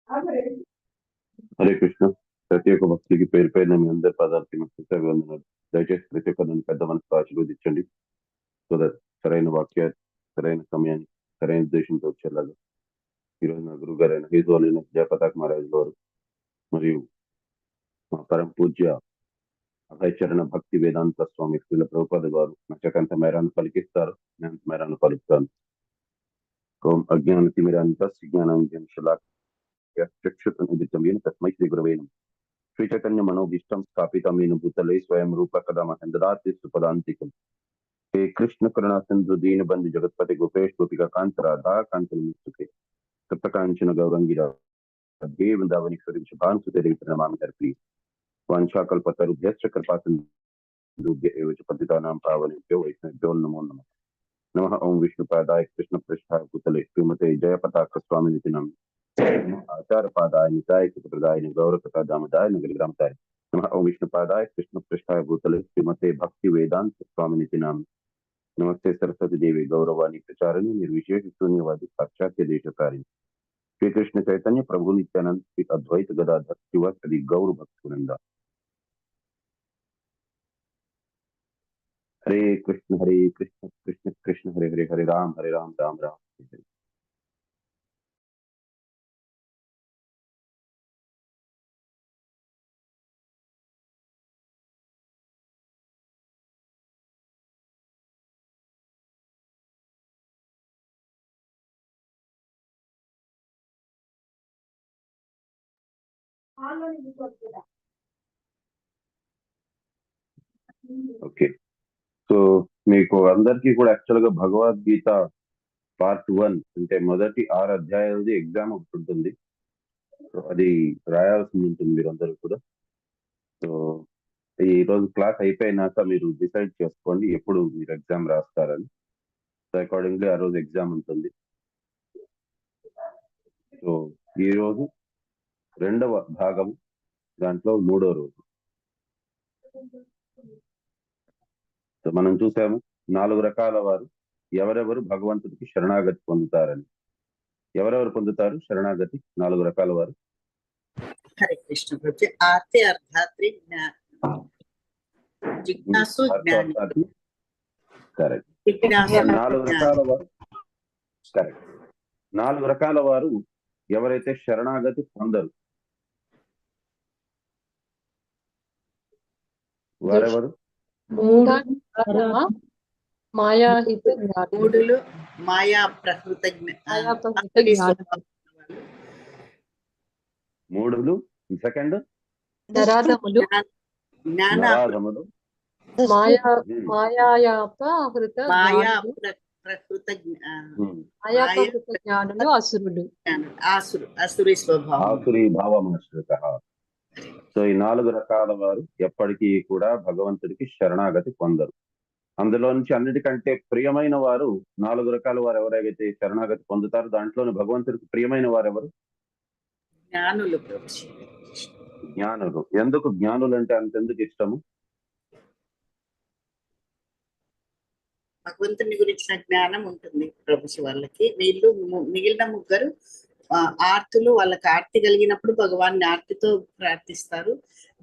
హరే కృష్ణ. ప్రతి ఒక్క భక్తులకి పేరు పేరున మీ అందరి పదార్థి వందనాలు. దయచేసి ప్రతి ఒక్క నన్ను పెద్ద మనసు ఆశీర్వదించండి. సో దట్ సరైన వాక్య సరైన సమయానికి సరైన ఉద్దేశంతో వచ్చేలాగా ఈరోజు నా గురువు గారైన హీజోలైన జయపతాక్ మహారాజు గారు మరియు మా పరమ పూజ్య అభయచరణ భక్తి వేదాంత స్వామి శ్రీల ప్రభుపాద గారు నచ్చకంత మేరాన్ని పలికిస్తారు, నేను మేరాన్ని పలుకుతాను. ఓం అజ్ఞాన తిమిరాంత సుజ్ఞానం తస్మై శ్రీ గురవే నమః. శ్రీ చైతన్య మనోభీష్టం స్థాపితం येन भूतले स्वयं रूप कदा मह्यं ददाति सुपदान्तिकम्. हे कृष्ण करुणा सिंधु दीन बंधु जगतपति गोपेश गोपिका कांत राधा कांत नमोस्तुते. तप्त कांचन गौरंगी राधे वृंदावनेश्वरी शुभांसुते देवी प्रणमामि हरिप्रिये. वाञ्छाकल्पतरुभ्यश्च कृपासिन्धुभ्य एव च पतितानां पावनेभ्यो वैष्णवेभ्यो नमो नमः. नमः ओं विष्णुपादाय कृष्णपृष्ठाय भूतले श्रीमते जयपताक स्वामिनिति नाम आचार्यपादाय निताय सुप्रदाय गौरकथा दामदाय नगरग्रामताय. नमः ओं विष्णुपादाय कृष्णपृष्ठाय भूतले श्रीमते भक्ति वेदांत स्वामिनिति नाम नमस्ते सरस्वती देवी गौरवाणी प्रचारिणी निर्विशेष शून्यवादी पाश्चात्य देशकारिणी. श्री कृष्ण चैतन्य प्रभु नित्यानंद श्री अद्वैत गदाधर शिवासदि गौर भक्तवृंदा. हरे कृष्ण कृष्ण कृष्ण हरे हरे, हरे राम राम राम हरे. ఓకే, సో మీకు అందరికీ కూడా యాక్చువల్ గా భగవద్గీత పార్ట్ 1 అంటే మొదటి 6 అధ్యాయాలది ఎగ్జామ్ ఒకటి ఉంటుంది. సో అది రాయాల్సి ఉంటుంది మీరందరూ కూడా. సో ఈ రోజు క్లాస్ అయిపోయినాక మీరు డిసైడ్ చేసుకోండి ఎప్పుడు మీరు ఎగ్జామ్ రాస్తారని. సో అకార్డింగ్లీ ఆ రోజు ఎగ్జామ్ ఉంటుంది. సో ఈ రోజు 2వ భాగం, దాంట్లో 3వ రోజు. సో మనం చూసాము 4 రకాల వారు ఎవరెవరు భగవంతుడికి శరణాగతి పొందుతారని. ఎవరెవరు పొందుతారు శరణాగతి? 4 రకాల వారు. హరే కృష్ణ ప్రభు. ఆర్తి అర్థాత్రి జిజ్ఞాసు జ్ఞాని. కరెక్ట్. 4 రకాల వారు. కరెక్ట్. 4 రకాల వారు ఎవరైతే శరణాగతి పొందరు వారెవరు? మూడులు మాయా ప్రకృత మూడులు. సెకండ్ నరాధములు, మాయా ప్రకృత జ్ఞానులు, అసురులు. అసురి స్వభావం, ఆసురీ భావమాశ్రిత. సో ఈ 4 రకాల వారు ఎప్పటికీ కూడా భగవంతుడికి శరణాగతి పొందరు. అందులో నుంచి అన్నిటికంటే ప్రియమైన వారు 4 రకాల వారు ఎవరైతే శరణాగతి పొందుతారో దాంట్లోని భగవంతుడికి ప్రియమైన వారు ఎవరు? జ్ఞానులు. జ్ఞానులు. ఎందుకు జ్ఞానులు అంటే అంతెందుకు ఇష్టము? భగవంతుని గురించిన జ్ఞానం ఉంటుంది ప్రభుజీ వాళ్ళకి. వీళ్ళు మిగిలిన ముగ్గురు ఆర్తులు, వాళ్ళకి ఆర్తి కలిగినప్పుడు భగవాన్ని ఆర్తితో ప్రార్థిస్తారు.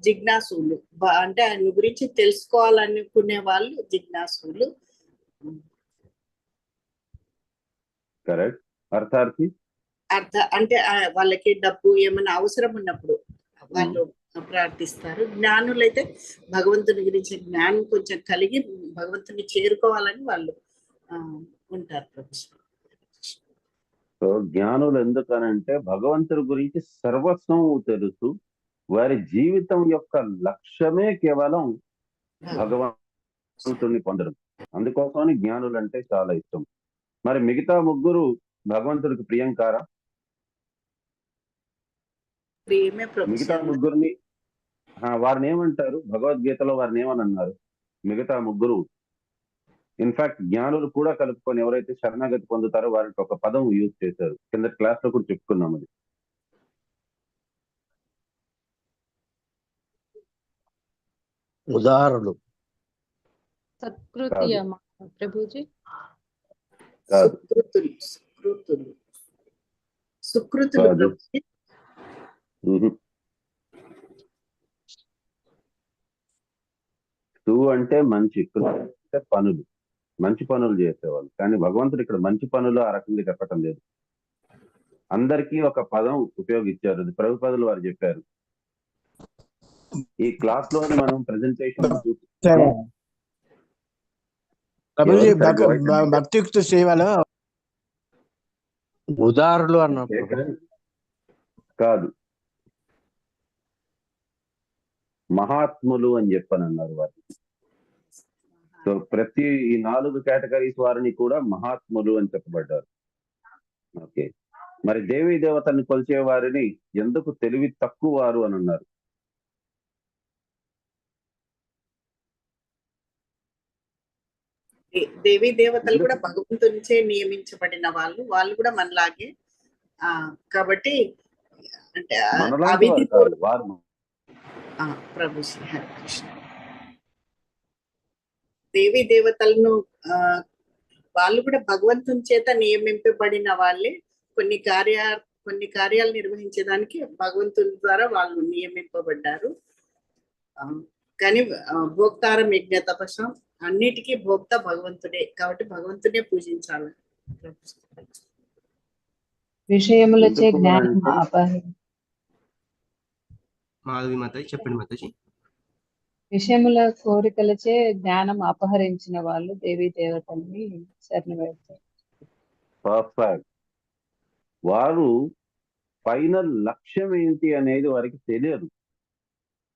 జిజ్ఞాసులు అంటే ఆయన గురించి తెలుసుకోవాలనుకునే వాళ్ళు జిజ్ఞాసులు. కరెక్ట్. అర్థార్థి అంటే వాళ్ళకి డబ్బు ఏమైనా అవసరం ఉన్నప్పుడు వాళ్ళు ప్రార్థిస్తారు. జ్ఞానులైతే భగవంతుని గురించి జ్ఞానం కొంచెం కలిగి భగవంతుని చేరుకోవాలని వాళ్ళు ఉంటారు ప్రభుజీ. సో జ్ఞానులు ఎందుకనంటే భగవంతుడి గురించి సర్వస్వం తెలుసు. వారి జీవితం యొక్క లక్ష్యమే కేవలం భగవంతుడిని పొందడం. అందుకోసమని జ్ఞానులు అంటే చాలా ఇష్టం. మరి మిగతా ముగ్గురు భగవంతుడికి ప్రియంకారా? మిగతా ముగ్గురిని వారిని ఏమంటారు? భగవద్గీతలో వారిని ఏమని అన్నారు? మిగతా ముగ్గురు ఇన్ఫాక్ట్ జ్ఞానులు కూడా కలుపుకొని ఎవరైతే శరణాగతి పొందుతారో వారికి ఒక పదం యూజ్ చేశారు. కింద క్లాస్ లో కూడా చెప్పుకున్నాం అది. ఉదాహరణలు ప్రభుజీ. సుకృతులు. మ్హూ. సు అంటే మంచి, కృ అంటే పనులు, మంచి పనులు చేసేవాళ్ళు. కానీ భగవంతుడు ఇక్కడ మంచి పనులు ఆ రకంగా చెప్పటం లేదు. అందరికీ ఒక పదం ఉపయోగించారు, అది ప్రభుపాదులు వారు చెప్పారు. ఈ క్లాస్ లోని మనం ప్రెజెంటేషన్ చూసి ప్రభుజీ ఎవరు సరిగ్గా వాయిస్ అంటే భక్తియుక్త సేవలో ఉదారులు ఓకే, అన్నప్పుడు కాదు, మహాత్ములు అని చెప్పని అన్నారు వారు. సో ప్రతి ఈ 4 కేటగిరీస్ వారిని కూడా మహాత్ములు అని చెప్పబడ్డారు. ఓకే, మరి దేవీ దేవతల్ని కొలిచే వారిని ఎందుకు తెలివి తక్కువ వారు అని అన్నారు? దేవీ దేవతలు కూడా భగవంతునిచే నియమించబడిన వాళ్ళు, వాళ్ళు కూడా మనలాగే. కాబట్టి అంటే మనలాంటి వారు కాదు, వారు ప్రభు శ్రీ హరి కృష్ణ. దేవీ దేవతలను వాళ్ళు కూడా భగవంతుని చేత నియమింపబడిన వాళ్ళే. కొన్ని కార్యాలు నిర్వహించేదానికి భగవంతుని ద్వారా వాళ్ళు నియమింపబడ్డారు. కానీ భోక్తారం యజ్ఞ తపస్సం అన్నిటికీ భోక్త భగవంతుడే, కాబట్టి భగవంతుడే పూజించాలి. విషయములచే జ్ఞానం మాధవి మాతాజీ చెప్పండి మాతాజీ. విషయముల కోరికలచే జ్ఞానం అపహరించిన వాళ్ళు దేవీ దేవతల్ని శరణు వేడతారు. పర్ఫెక్ట్. వారు ఫైనల్ లక్ష్యం ఏంటి అనేది వారికి తెలియదు.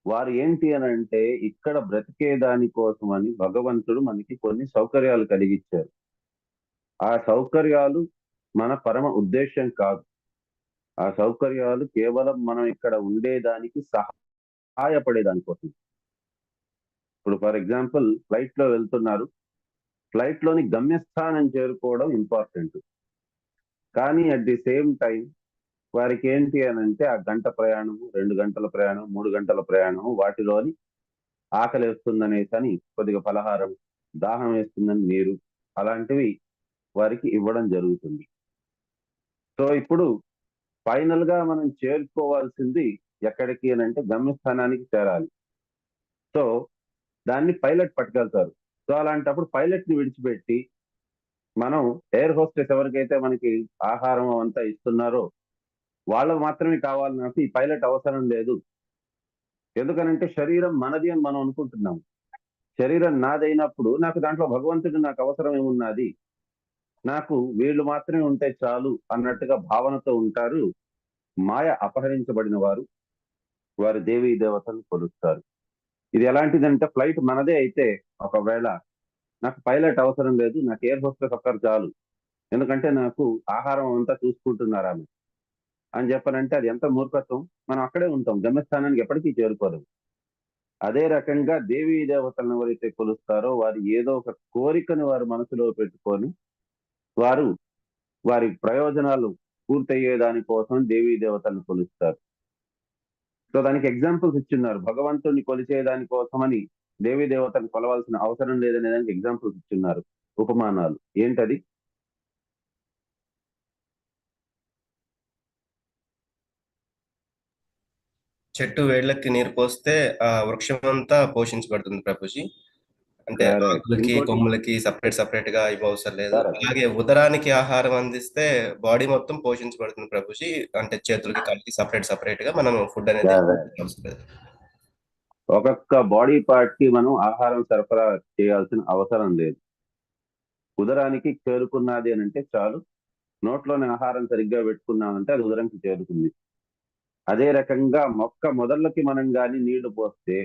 వారు ఏంటి అని అంటే ఇక్కడ బ్రతికే దాని కోసమని భగవంతుడు మనకి కొన్ని సౌకర్యాలు కలిగించారు. ఆ సౌకర్యాలు మన పరమ ఉద్దేశం కాదు. ఆ సౌకర్యాలు కేవలం మనం ఇక్కడ ఉండేదానికి సహాయపడేదాని కోసం. ఇప్పుడు ఫర్ ఎగ్జాంపుల్ ఫ్లైట్ లో వెళ్తున్నారు, ఫ్లైట్ లోని గమ్యస్థానం చేరుకోవడం ఇంపార్టెంట్. కానీ అట్ ది సేమ్ టైం వారికి ఏంటి అని అంటే ఆ గంట ప్రయాణం, 2 గంటల ప్రయాణం, 3 గంటల ప్రయాణం, వాటిలోని ఆకలి వేస్తుందనేసి అని కొద్దిగా పలహారం, దాహం వేస్తుందని నీరు, అలాంటివి వారికి ఇవ్వడం జరుగుతుంది. సో ఇప్పుడు ఫైనల్ గా మనం చేరుకోవాల్సింది ఎక్కడికి అని అంటే గమ్యస్థానానికి చేరాలి. సో దాన్ని పైలట్ పట్టుకెళ్తారు. సో అలాంటప్పుడు పైలట్ ని విడిచిపెట్టి మనం ఎయిర్ హోస్టెస్ ఎవరికైతే మనకి ఆహారం అంతా ఇస్తున్నారో వాళ్ళకు మాత్రమే కావాలి, నాకు ఈ పైలట్ అవసరం లేదు. ఎందుకనంటే శరీరం మనది అని మనం అనుకుంటున్నాం. శరీరం నాదైనప్పుడు నాకు దాంట్లో భగవంతుడు నాకు అవసరం ఏమున్నది, నాకు వీళ్ళు మాత్రమే ఉంటే చాలు అన్నట్టుగా భావనతో ఉంటారు. మాయ అపహరించబడిన వారు వారి దేవీ దేవతలను కొలుస్తారు. ఇది ఎలాంటిదంటే ఫ్లైట్ మనదే అయితే ఒకవేళ నాకు పైలట్ అవసరం లేదు, నాకు ఎయిర్ హోస్టెస్ ఒక్కరు చాలు, ఎందుకంటే నాకు ఆహారం అంతా చూసుకుంటున్నారు ఆమె అని చెప్పనంటే అది ఎంత మూర్ఖత్వం. మనం అక్కడే ఉంటాం, గమ్యస్థానానికి ఎప్పటికీ చేరుకోలేము. అదే రకంగా దేవీ దేవతలను ఎవరైతే కొలుస్తారో వారు ఏదో ఒక కోరికను వారు మనసులో పెట్టుకొని వారు వారి ప్రయోజనాలు పూర్తయ్యే దానికోసం దేవీ దేవతలను కొలుస్తారు. సో దానికి ఎగ్జాంపుల్స్ ఇచ్చున్నారు. భగవంతుడిని కొలిచే దానికోసమని దేవీ దేవతను కొలవాల్సిన అవసరం లేదనే దానికి ఎగ్జాంపుల్స్ ఇచ్చున్నారు, ఉపమానాలు. ఏంటది? చెట్టు వేళ్ళకి నీరు పోస్తే ఆ వృక్షం అంతా పోషించబడుతుంది ప్రభుజీ. అంటే ఆకులకి కొమ్ములకి సపరేట్ గా ఇవి అవసరం లేదు. అలాగే ఉదరానికి ఆహారం అందిస్తే బాడీ మొత్తం పోషించబడుతుంది ప్రభుజీ. అంటే చేతులకి కాళ్ళకి సపరేట్ గా మనం ఫుడ్ అనేది అవసరం లేదు. ఒక్కొక్క బాడీ పార్ట్ కి మనం ఆహారం సరఫరా చేయాల్సిన అవసరం లేదు. ఉదరానికి చేరుకున్నది అని అంటే చాలు, నోట్లోని ఆహారం సరిగ్గా పెట్టుకున్నామంటే అది ఉదరంకి చేరుకుంది. అదే రకంగా మొక్క మొదళ్ళకి మనం కానీ నీళ్లు పోస్తే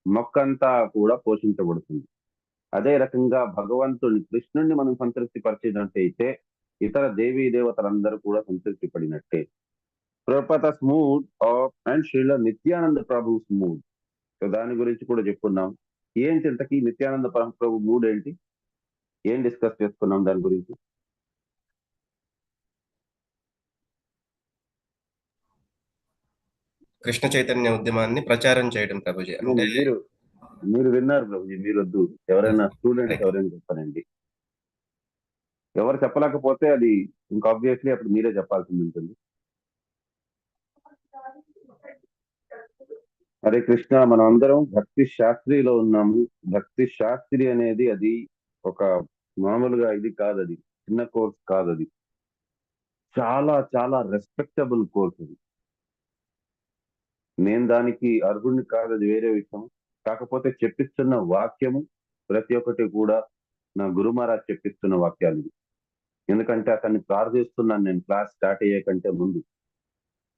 మొక్క అంతా కూడా పోషించబడుతుంది. అదే రకంగా భగవంతుని కృష్ణుడిని మనం సంతృప్తి పరిచినట్టయితే ఇతర దేవీ దేవతలందరూ కూడా సంతృప్తి పడినట్టే. Prabhupada's mood and Srila Nityananda Prabhu's mood, so దాని గురించి కూడా చెప్పుకున్నాం. ఏంటి ఇంతకీ నిత్యానంద ప్రభు మూడ్ ఏంటి, ఏం డిస్కస్ చేసుకున్నాం దాని గురించి? కృష్ణ చైతన్య ఉద్యమాన్ని ప్రచారం చేయడం ప్రభుజీ. అంటే మీరు విన్నారు ప్రభుజీ, మీరు వద్దు, ఎవరైనా స్టూడెంట్స్ ఎవరైనా చెప్పారండి. ఎవరు చెప్పలేకపోతే అది ఇంకా ఆబ్వియస్లీ అప్పుడు మీరే చెప్పాల్సింది ఉంటుంది. హరే కృష్ణ. మనం అందరం భక్తి శాస్త్రిలో ఉన్నాము. భక్తి శాస్త్రి అనేది అది ఒక మామూలుగా ఇది కాదు, అది చిన్న కోర్స్ కాదు, అది చాలా చాలా రెస్పెక్టబుల్ కోర్స్ అది. నేను దానికి అర్హుడిని కాదు, అది వేరే విషయం. కాకపోతే చెప్పిస్తున్న వాక్యము ప్రతి ఒక్కటి కూడా నా గురు మహారాజ్ చెప్పిస్తున్న వాక్యాలు ఇవి. ఎందుకంటే అతన్ని ప్రార్థిస్తున్నాను నేను క్లాస్ స్టార్ట్ అయ్యే కంటే ముందు,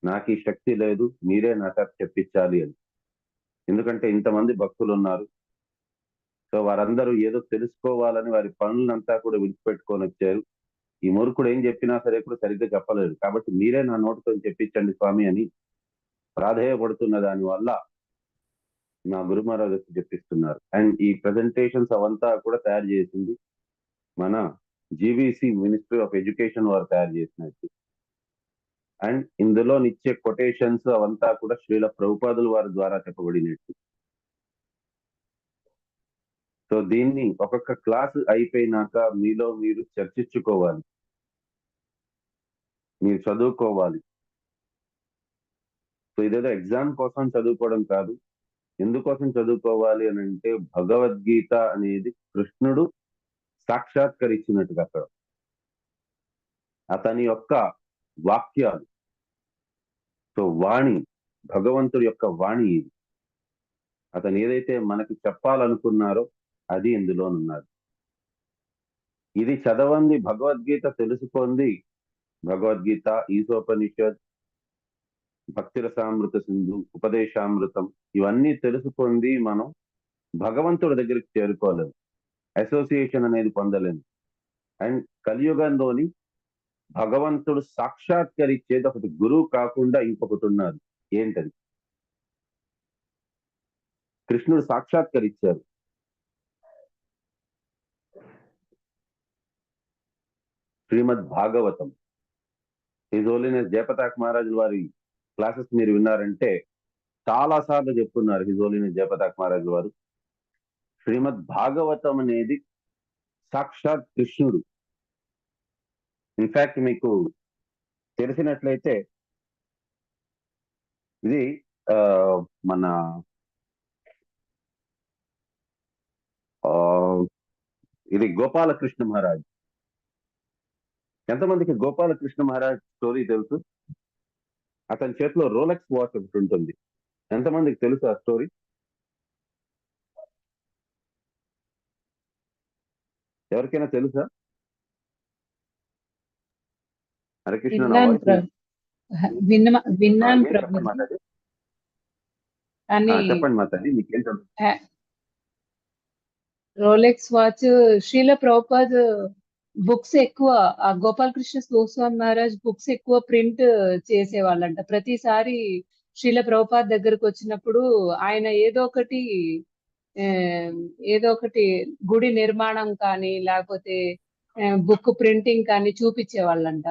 నాకు ఈ శక్తి లేదు, మీరే నా చేత చెప్పించాలి అని. ఎందుకంటే ఇంతమంది భక్తులు ఉన్నారు. సో వారందరూ ఏదో తెలుసుకోవాలని వారి పనులంతా కూడా విడిచిపెట్టుకొని వచ్చారు. ఈ మూర్ఖుడు ఏం చెప్పినా సరే కూడా సరిగ్గా చెప్పలేదు, కాబట్టి మీరే నా నోటితో చెప్పించండి స్వామి అని ప్రాధేయపడుతున్న దాని వల్ల నా గురు మహారాజ్ వచ్చి చెప్పిస్తున్నారు. అండ్ ఈ ప్రెజెంటేషన్స్ అవంతా కూడా తయారు చేసింది మన జీవీసీ మినిస్ట్రీ ఆఫ్ ఎడ్యుకేషన్ వారు తయారు చేసినట్టు. అండ్ ఇందులో నిచ్చే కొటేషన్స్ అవంతా కూడా శ్రీల ప్రభుపాదుల వారి ద్వారా చెప్పబడినట్టు. సో దీన్ని ఒక్కొక్క క్లాస్ అయిపోయినాక మీలో మీరు చర్చించుకోవాలి, మీరు చదువుకోవాలి. సో ఇదేదో ఎగ్జామ్ కోసం చదువుకోవడం కాదు. ఎందుకోసం చదువుకోవాలి అని అంటే భగవద్గీత అనేది కృష్ణుడు సాక్షాత్కరించినట్టుగా అక్కడ అతని యొక్క వాక్యాలు. సో వాణి, భగవంతుడి యొక్క వాణి ఇది. అతను ఏదైతే మనకి చెప్పాలనుకున్నారో అది ఇందులోనున్నది. ఇది చదవండి, భగవద్గీత తెలుసుకుంది, భగవద్గీత, ఈశోపనిషత్, భక్తిరసామృత సింధు, ఉపదేశామృతం ఇవన్నీ తెలుసుకుంది మనం భగవంతుడి దగ్గరికి చేరుకోలేము, అసోసియేషన్ అనేది పొందలేము. అండ్ కలియుగంలోని భగవంతుడు సాక్షాత్కరించేది ఒకటి గురువు కాకుండా ఇంకొకటి ఉన్నది. ఏంటది? కృష్ణుడు సాక్షాత్కరించారు. శ్రీమద్ భాగవతం, హిజ్ హోలీనెస్ జయపతాక్ మహారాజుల వారి క్లాసెస్ మీరు విన్నారంటే చాలా సార్లు చెప్తున్నారు హిజ్ హోలీనెస్ జయపతాక్ మహారాజుల వారు. శ్రీమద్ భాగవతం అనేది సాక్షాత్ కృష్ణుడు. ఇన్ఫాక్ట్ మీకు తెలిసినట్లయితే ఇది మన ఇది గోపాలకృష్ణ మహారాజ్. ఎంతమందికి గోపాలకృష్ణ మహారాజ్ స్టోరీ తెలుసు? అతని చేతిలో రోలెక్స్ వాచ్ ఒకటి ఉంటుంది. ఎంతమందికి తెలుసు ఆ స్టోరీ? ఎవరికైనా తెలుసా? హరే కృష్ణ. నా విన్నాను వాయిస్ ప్రభు, విన్నాను చెప్పండి ప్రభుజీ. మాతాజీ. కానీ చెప్పండి మాతాజీ, మీకేం తెలుసు? Rolex watch Srila Prabhupad books ఎక్కువ, ఆ గోపాలకృష్ణ గోస్వామి మహారాజ్ బుక్స్ ఎక్కువ ప్రింట్ చేసేవాళ్ళంట. ప్రతిసారి శ్రీల ప్రభుపాద్ దగ్గరకు వచ్చినప్పుడు ఆయన ఆ, ఏదో ఒకటి గుడి నిర్మాణం కానీ లేకపోతే బుక్ ప్రింటింగ్ కానీ చూపించేవాళ్ళంట.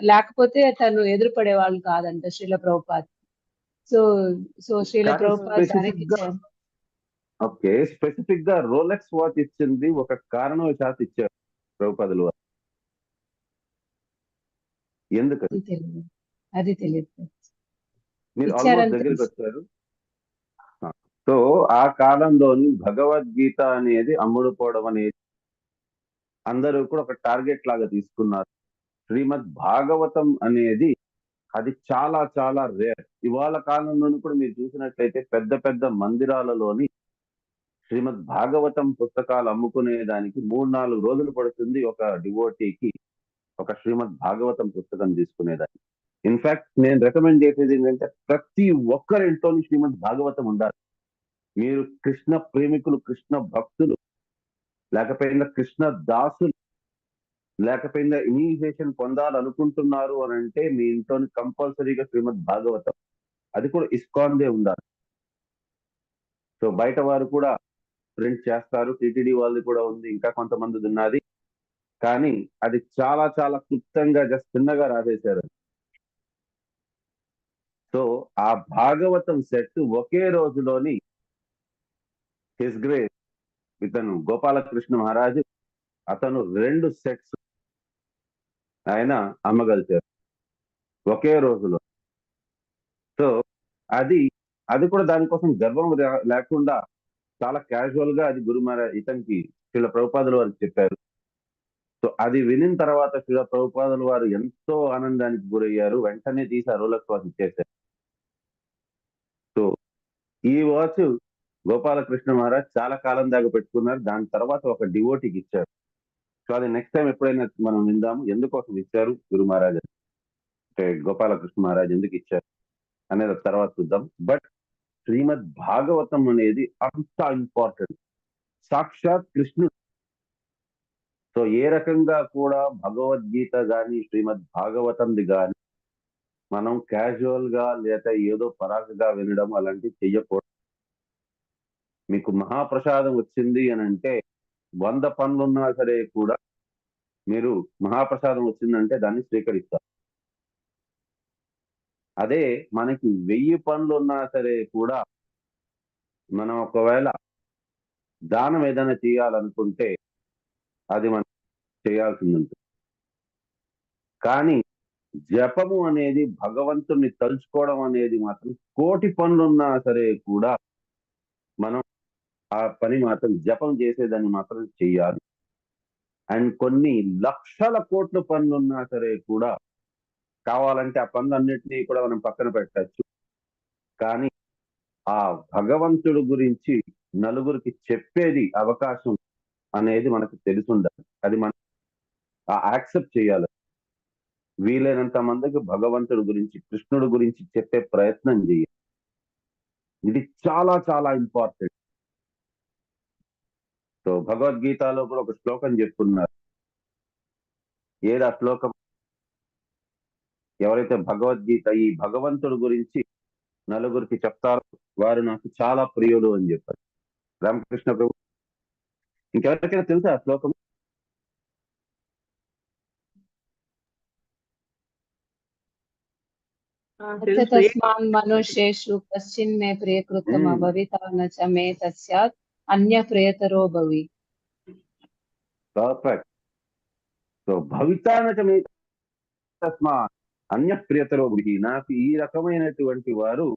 లేకపోతే తను ఎదురుపడే వాళ్ళు కాదంట శ్రీల ప్రభుపాద్. సో సో శ్రీల కానీ ప్రభుపాద్ స్పెసిఫిక్ గా, ఓకే, స్పెసిఫిక్ గా రోలెక్స్ వాచ్ ఇచ్చింది ఒక కారణవశాత్ ఇచ్చారు ప్రభుపాదులు వారు. ఎందుకు? అది తెలియదు. మీరు ఆల్మోస్ట్ ఇచ్చారని దగ్గరికి తెలుసు. వచ్చారు. సో ఆ కాలంలోని భగవద్గీత అనేది అమ్ముడుపోవడం అనేది అందరూ కూడా ఒక టార్గెట్ లాగా తీసుకున్నారు. శ్రీమద్ భాగవతం అనేది అది చాలా చాలా రేర్. ఇవాళ కాలంలోనూ కూడా మీరు చూసినట్లయితే పెద్ద పెద్ద మందిరాలలోని శ్రీమద్ భాగవతం పుస్తకాలు అమ్ముకునే దానికి 3-4 రోజులు పడుతుంది ఒక డివోటీకి ఒక శ్రీమద్ భాగవతం పుస్తకం తీసుకునేదానికి. ఇన్ఫాక్ట్ నేను రికమెండ్ చేసేది ఏంటంటే ప్రతి ఒక్కరింట్లోని శ్రీమద్ భాగవతం ఉండాలి. మీరు కృష్ణ ప్రేమికులు, కృష్ణ భక్తులు, లేకపోయినా కృష్ణ దాసులు, లేకపోయినా ఇనిషియేషన్ పొందాలనుకుంటున్నారు అని అంటే మీ ఇంట్లోని కంపల్సరీగా శ్రీమద్ భాగవతం, అది కూడా ఇస్కాన్దే ఉండాలి. సో బయట వారు కూడా ప్రింట్ చేస్తారు, టిటిడి వాళ్ళది కూడా ఉంది, ఇంకా కొంతమంది ఉన్నది. కానీ అది చాలా చాలా క్లుప్తంగా జస్ట్ చిన్నగా రాసేశారు. సో ఆ భాగవతం సెట్ ఒకే రోజులోని హిస్ గ్రేస్ ఇతను గోపాలకృష్ణ మహారాజు అతను 2 సెట్స్ ఆయన అమ్మగలిచారు ఒకే రోజులో. సో అది అది కూడా దానికోసం గర్వం లేకుండా చాలా క్యాజువల్ గా అది గురు మహారాజ్ ఇతనికి శ్రీల ప్రభుపాదుల వారికి చెప్పారు. సో అది వినిన తర్వాత శ్రీల ప్రభుపాదుల వారు ఎంతో ఆనందానికి గురయ్యారు. వెంటనే తీసి ఆ రోలెక్స్ వాచ్ ఇచ్చేశారు. సో ఈ వాచ్ గోపాలకృష్ణ మహారాజ్ చాలా కాలం దాకా పెట్టుకున్నారు. దాని తర్వాత ఒక డివోటీకి ఇచ్చారు. సో అది నెక్స్ట్ టైం ఎప్పుడైనా మనం విందాము ఎందుకోసం ఇచ్చారు గురు మహారాజ్ అంటే గోపాలకృష్ణ మహారాజ్ ఎందుకు ఇచ్చారు అనేది తర్వాత చూద్దాం. బట్ శ్రీమద్ భాగవతం అనేది అంత ఇంపార్టెంట్. సాక్షాత్ కృష్ణుడు. సో ఏ రకంగా కూడా భగవద్గీత గాని శ్రీమద్ భాగవతంది గాని మనం క్యాజువల్ గా లేదా ఏదో పరాకగా వినడం అలాంటివి చెయ్యకూడదు. మీకు మహాప్రసాదం వచ్చింది అని అంటే 100 పనులున్నా సరే కూడా మీరు మహాప్రసాదం వచ్చిందంటే దాన్ని స్వీకరిస్తారు. అదే మనకి 1000 పనులు ఉన్నా సరే కూడా మనం ఒకవేళ దానం ఏదైనా చేయాలనుకుంటే అది మనం చేయాల్సింది ఉంటుంది. కానీ జపము అనేది భగవంతుణ్ణి తలుచుకోవడం అనేది మాత్రం 1,000,000 పనులున్నా సరే కూడా మనం ఆ పని మాత్రం జపం చేసేదాన్ని మాత్రం చెయ్యాలి. అండ్ కొన్ని లక్షల కోట్ల పనులున్నా సరే కూడా కావాలంటే ఆ పనులన్నిటినీ కూడా మనం పక్కన పెట్టచ్చు. కానీ ఆ భగవంతుడు గురించి నలుగురికి చెప్పేది అవకాశం అనేది మనకు తెలిసుండాలి. అది మనం యాక్సెప్ట్ చేయాలి. వీలైనంత మందికి భగవంతుడి గురించి కృష్ణుడి గురించి చెప్పే ప్రయత్నం చేయాలి. ఇది చాలా చాలా ఇంపార్టెంట్. సో భగవద్గీతలో కూడా ఒక శ్లోకం చెప్తున్నారు. ఏది ఆ శ్లోకం? ఎవరైతే భగవద్గీత ఈ భగవంతుడి గురించి నలుగురికి చెప్తారో వారు నాకు చాలా ప్రియులు అని చెప్పారు రామకృష్ణ ప్రభు. ఇంకెవరికైనా తెలుసా ఆ శ్లోకం? తస్మాన్ మనుష్యేషు కశ్చిన్మే ప్రియకృతమ భవితా న చ మే తస్యాత్ అన్య ప్రియతరో భవి. పర్ఫెక్ట్. సో భవితానక మే తస్మాత్ అన్య ప్రియతరో భవి. నాకు ఈ రకమైనటువంటి వారు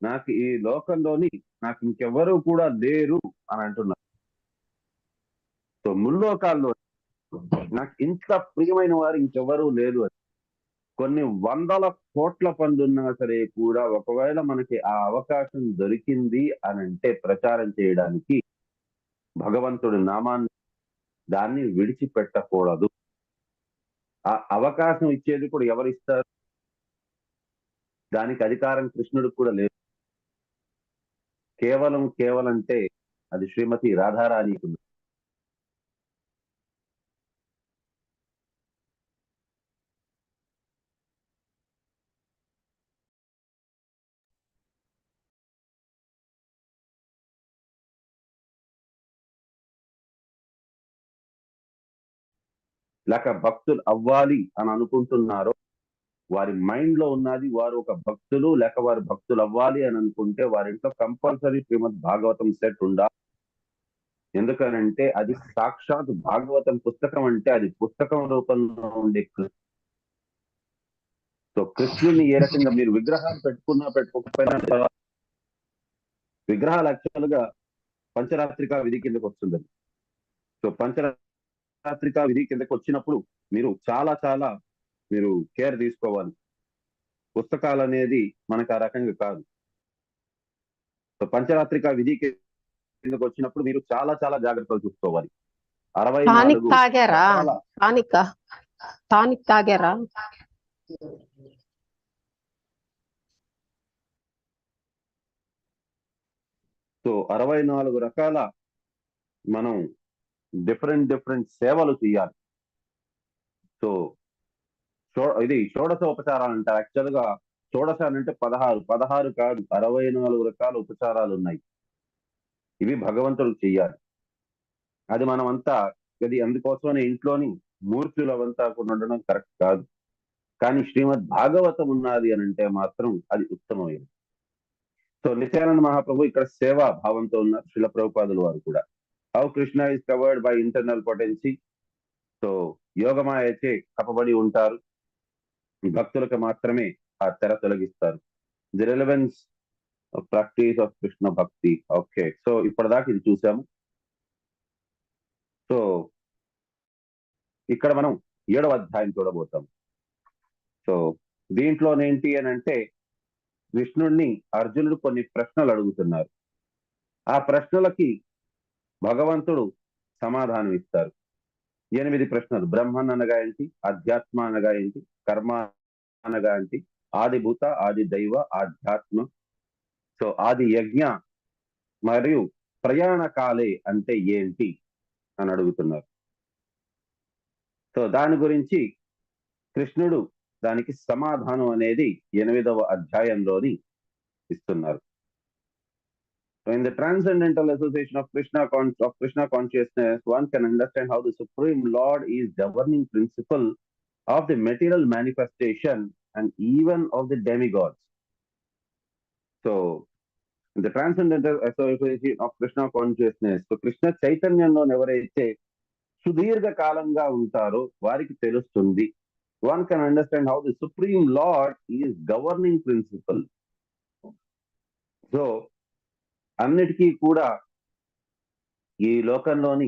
నాకు ఈ లోకంలోని నాకు ఇంకెవరు కూడా లేరు అని అంటున్నారు. సో ముల్లోకాల్లో నాకు ఇంత ప్రియమైన వారు ఇంకెవరూ లేరు అని. కొన్ని 100,000 కోట్ల పనులున్నా సరే కూడా ఒకవేళ మనకి ఆ అవకాశం దొరికింది అని అంటే ప్రచారం చేయడానికి భగవంతుడి నామాన్ని దాన్ని విడిచిపెట్టకూడదు. ఆ అవకాశం ఇచ్చేది కూడా ఎవరు ఇస్తారు? దానికి అధికారం కృష్ణుడికి కూడా లేదు. కేవలం అంటే అది శ్రీమతి రాధారాణికి ఉంది. లేక భక్తులు అవ్వాలి అని అనుకుంటున్నారో వారి మైండ్ లో ఉన్నది వారు ఒక భక్తులు లేక వారు భక్తులు అవ్వాలి అని అనుకుంటే వారి ఇంట్లో కంపల్సరీ శ్రీమద్ భాగవతం సెట్ ఉండాలి. ఎందుకనంటే అది సాక్షాత్ భాగవతం పుస్తకం అంటే అది పుస్తకం రూపంలో ఉండే సో కృష్ణుని ఏ రకంగా మీరు విగ్రహాలు పెట్టుకున్నా పెట్టుకోకపోయినా విగ్రహాలు యాక్చువల్ గా పంచరాత్రికా విధి కిందకు వస్తుందని. సో పంచరాత్రికా విధి కిందకు వచ్చినప్పుడు మీరు చాలా చాలా మీరు కేర్ తీసుకోవాలి. పుస్తకాలు అనేది మనకు ఆ రకంగా కాదు. సో పంచరాత్రికా విధి కిందకు వచ్చినప్పుడు మీరు చాలా చాలా జాగ్రత్తలు చూసుకోవాలి. 64 తాగారా? సో 64 రకాల మనం డిఫరెంట్ సేవలు చేయాలి. సో ఇది షోడశోపచారాలు అంటారు. యాక్చువల్ గా షోడశ అంటే 16 కాదు 64 రకాల ఉపచారాలు ఉన్నాయి. ఇవి భగవంతుడు చెయ్యాలి. అది మనమంతా అది అందుకోసమనే ఇంట్లోని మూర్తులు అవంతా ఉండడం కరెక్ట్ కాదు. కానీ శ్రీమద్ భాగవతం ఉన్నది అని అంటే మాత్రం అది ఉత్తమమైనది. సో నిత్యానంద మహాప్రభు ఇక్కడ సేవా భావంతో ఉన్నారు. శ్రీల ప్రభుపాదుల వారు కూడా how Krishna is covered by internal potency. So యోగమాయచే కప్పబడి ఉంటారు. భక్తులకు మాత్రమే ఆ తెర తొలగిస్తారు. The relevance practice of Krishna bhakti. Okay, so ఇప్పటిదాకా ఇది చూసాము. సో ఇక్కడ మనం 7వ అధ్యాయం చూడబోతాం. సో దీంట్లోనేంటి అని అంటే కృష్ణుడిని అర్జునుడు కొన్ని ప్రశ్నలు అడుగుతున్నారు. ఆ ప్రశ్నలకి భగవంతుడు సమాధానం ఇస్తారు. 8 ప్రశ్నలు. బ్రహ్మన్ అనగా ఏంటి, అధ్యాత్మ అనగా ఏంటి, కర్మ అనగా ఏంటి, ఆదిభూత, ఆది దైవ, ఆధ్యాత్మ, సో ఆది యజ్ఞ మరియు ప్రయాణ కాలే అంటే ఏంటి అని అడుగుతున్నారు. సో దాని గురించి కృష్ణుడు దానికి సమాధానం అనేది 8వ అధ్యాయంలోని ఇస్తున్నారు. So in the transcendental association of Krishna consciousness, one can understand how the Supreme Lord is governing principle of the material manifestation and even of the demigods. So in the transcendental association of Krishna consciousness, so Krishna చైతన్యంలో ఎవరైతే సుదీర్ఘ కాలంగా ఉంటారో వారికి తెలుస్తుంది. One can understand how the Supreme Lord is governing principle. So అన్నిటికీ కూడా ఈ లోకంలోని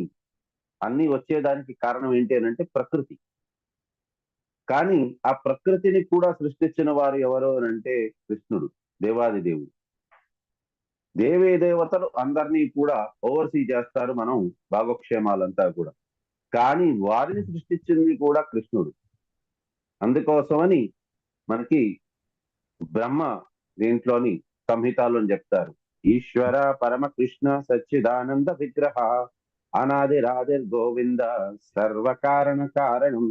అన్ని వచ్చేదానికి కారణం ఏంటి అని అంటే ప్రకృతి. కానీ ఆ ప్రకృతిని కూడా సృష్టించిన వారు ఎవరు అని అంటే కృష్ణుడు, దేవాది దేవుడు. దేవీ దేవతలు అందరినీ కూడా ఓవర్సీ చేస్తారు మనం భాగోక్షేమాలంతా కూడా. కానీ వారిని సృష్టించింది కూడా కృష్ణుడు. అందుకోసమని మనకి బ్రహ్మ దీంట్లోని సంహితాల్లో చెప్తారు, ఈశ్వర పరమ కృష్ణ సచ్చిదానంద విగ్రహ అనాది రాధిర్ గోవింద సర్వకారణ కారణం.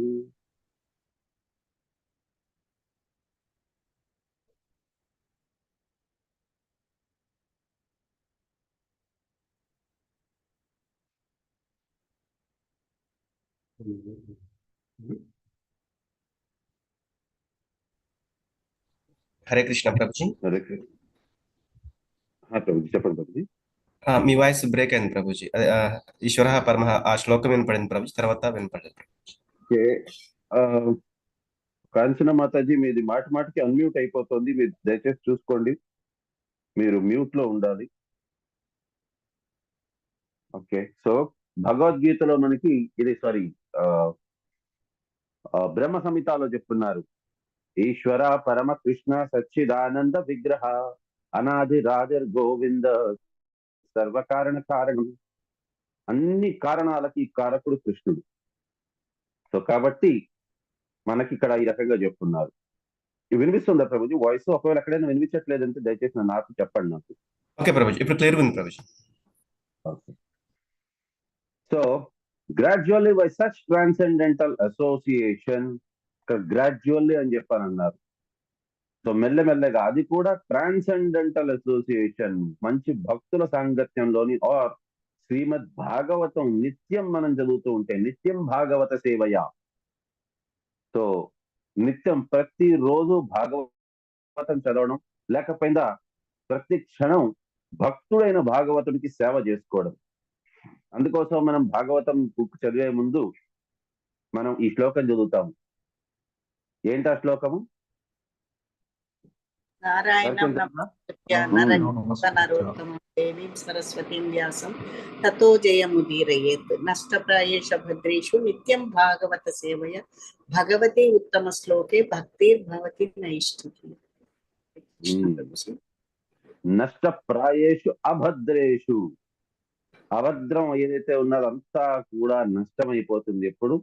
హరే కృష్ణ ప్రభుజీ. ప్రభుజీ చెప్పండి ప్రభుజీ. మీ వాయిస్ బ్రేక్ అయింది ప్రభుజీ. అదే ఈశ్వర పరమ ఆ శ్లోకం వినపడింది ప్రభుజీ, తర్వాత వినపడలేదు. కాంచన మాతాజీ మీది మాటి మాటికి అన్మ్యూట్ అయిపోతుంది, మీరు దయచేసి చూసుకోండి, మీరు మ్యూట్ లో ఉండాలి. ఓకే, సో భగవద్గీతలో మనకి ఇది బ్రహ్మ సంహితాలో చెప్తున్నారు, ఈశ్వర పరమ కృష్ణ సచ్చిదానంద విగ్రహ అనాది రాధిర్ గోవింద సర్వకారణ కారణం. అన్ని కారణాలకి కారకుడు కృష్ణుడు. సో కాబట్టి మనకి ఇక్కడ ఈ రకంగా చెప్తున్నారు. వినిపిస్తుందా ప్రభుజీ వాయిస్? ఒకవేళ ఎక్కడైనా వినిపించట్లేదంటే దయచేసి నాకు చెప్పండి. నాకు ఓకే ప్రభుజీ, ఇప్పుడు క్లియర్ ఉంది Prabhuji. Okay, so gradually by such transcendental association, gradually అని చెప్పానన్నారు. సో మెల్లమెల్లగా అది కూడా ట్రాన్సెండెంటల్ అసోసియేషన్, మంచి భక్తుల సాంగత్యంలోని, ఆర్ శ్రీమద్ భాగవతం నిత్యం మనం చదువుతూ ఉంటే, నిత్యం భాగవత సేవయ. సో నిత్యం ప్రతిరోజు భాగవతం చదవడం, లేకపోయినా ప్రతి క్షణం భక్తుడైన భాగవతుడికి సేవ చేసుకోవడం. అందుకోసం మనం భాగవతం బుక్ చదివే ముందు మనం ఈ శ్లోకం చదువుతాము. ఏంటా శ్లోకము? నారాయణం నమస్కృత్య నరోత్తమం దేవీం సరస్వతీం వ్యాసం తతో జయముదీరయేత్. నష్టప్రాయేష భద్రేషు నిత్యం భాగవత సేవయ భగవతి ఉత్తమ శ్లోకే భక్తిర్భవతి నైష్ఠికీ. నష్టప్రాయేషు అభద్రేషు, అభద్రం ఏదైతే ఉన్నదో అంతా కూడా నష్టమైపోతుంది ఎప్పుడు?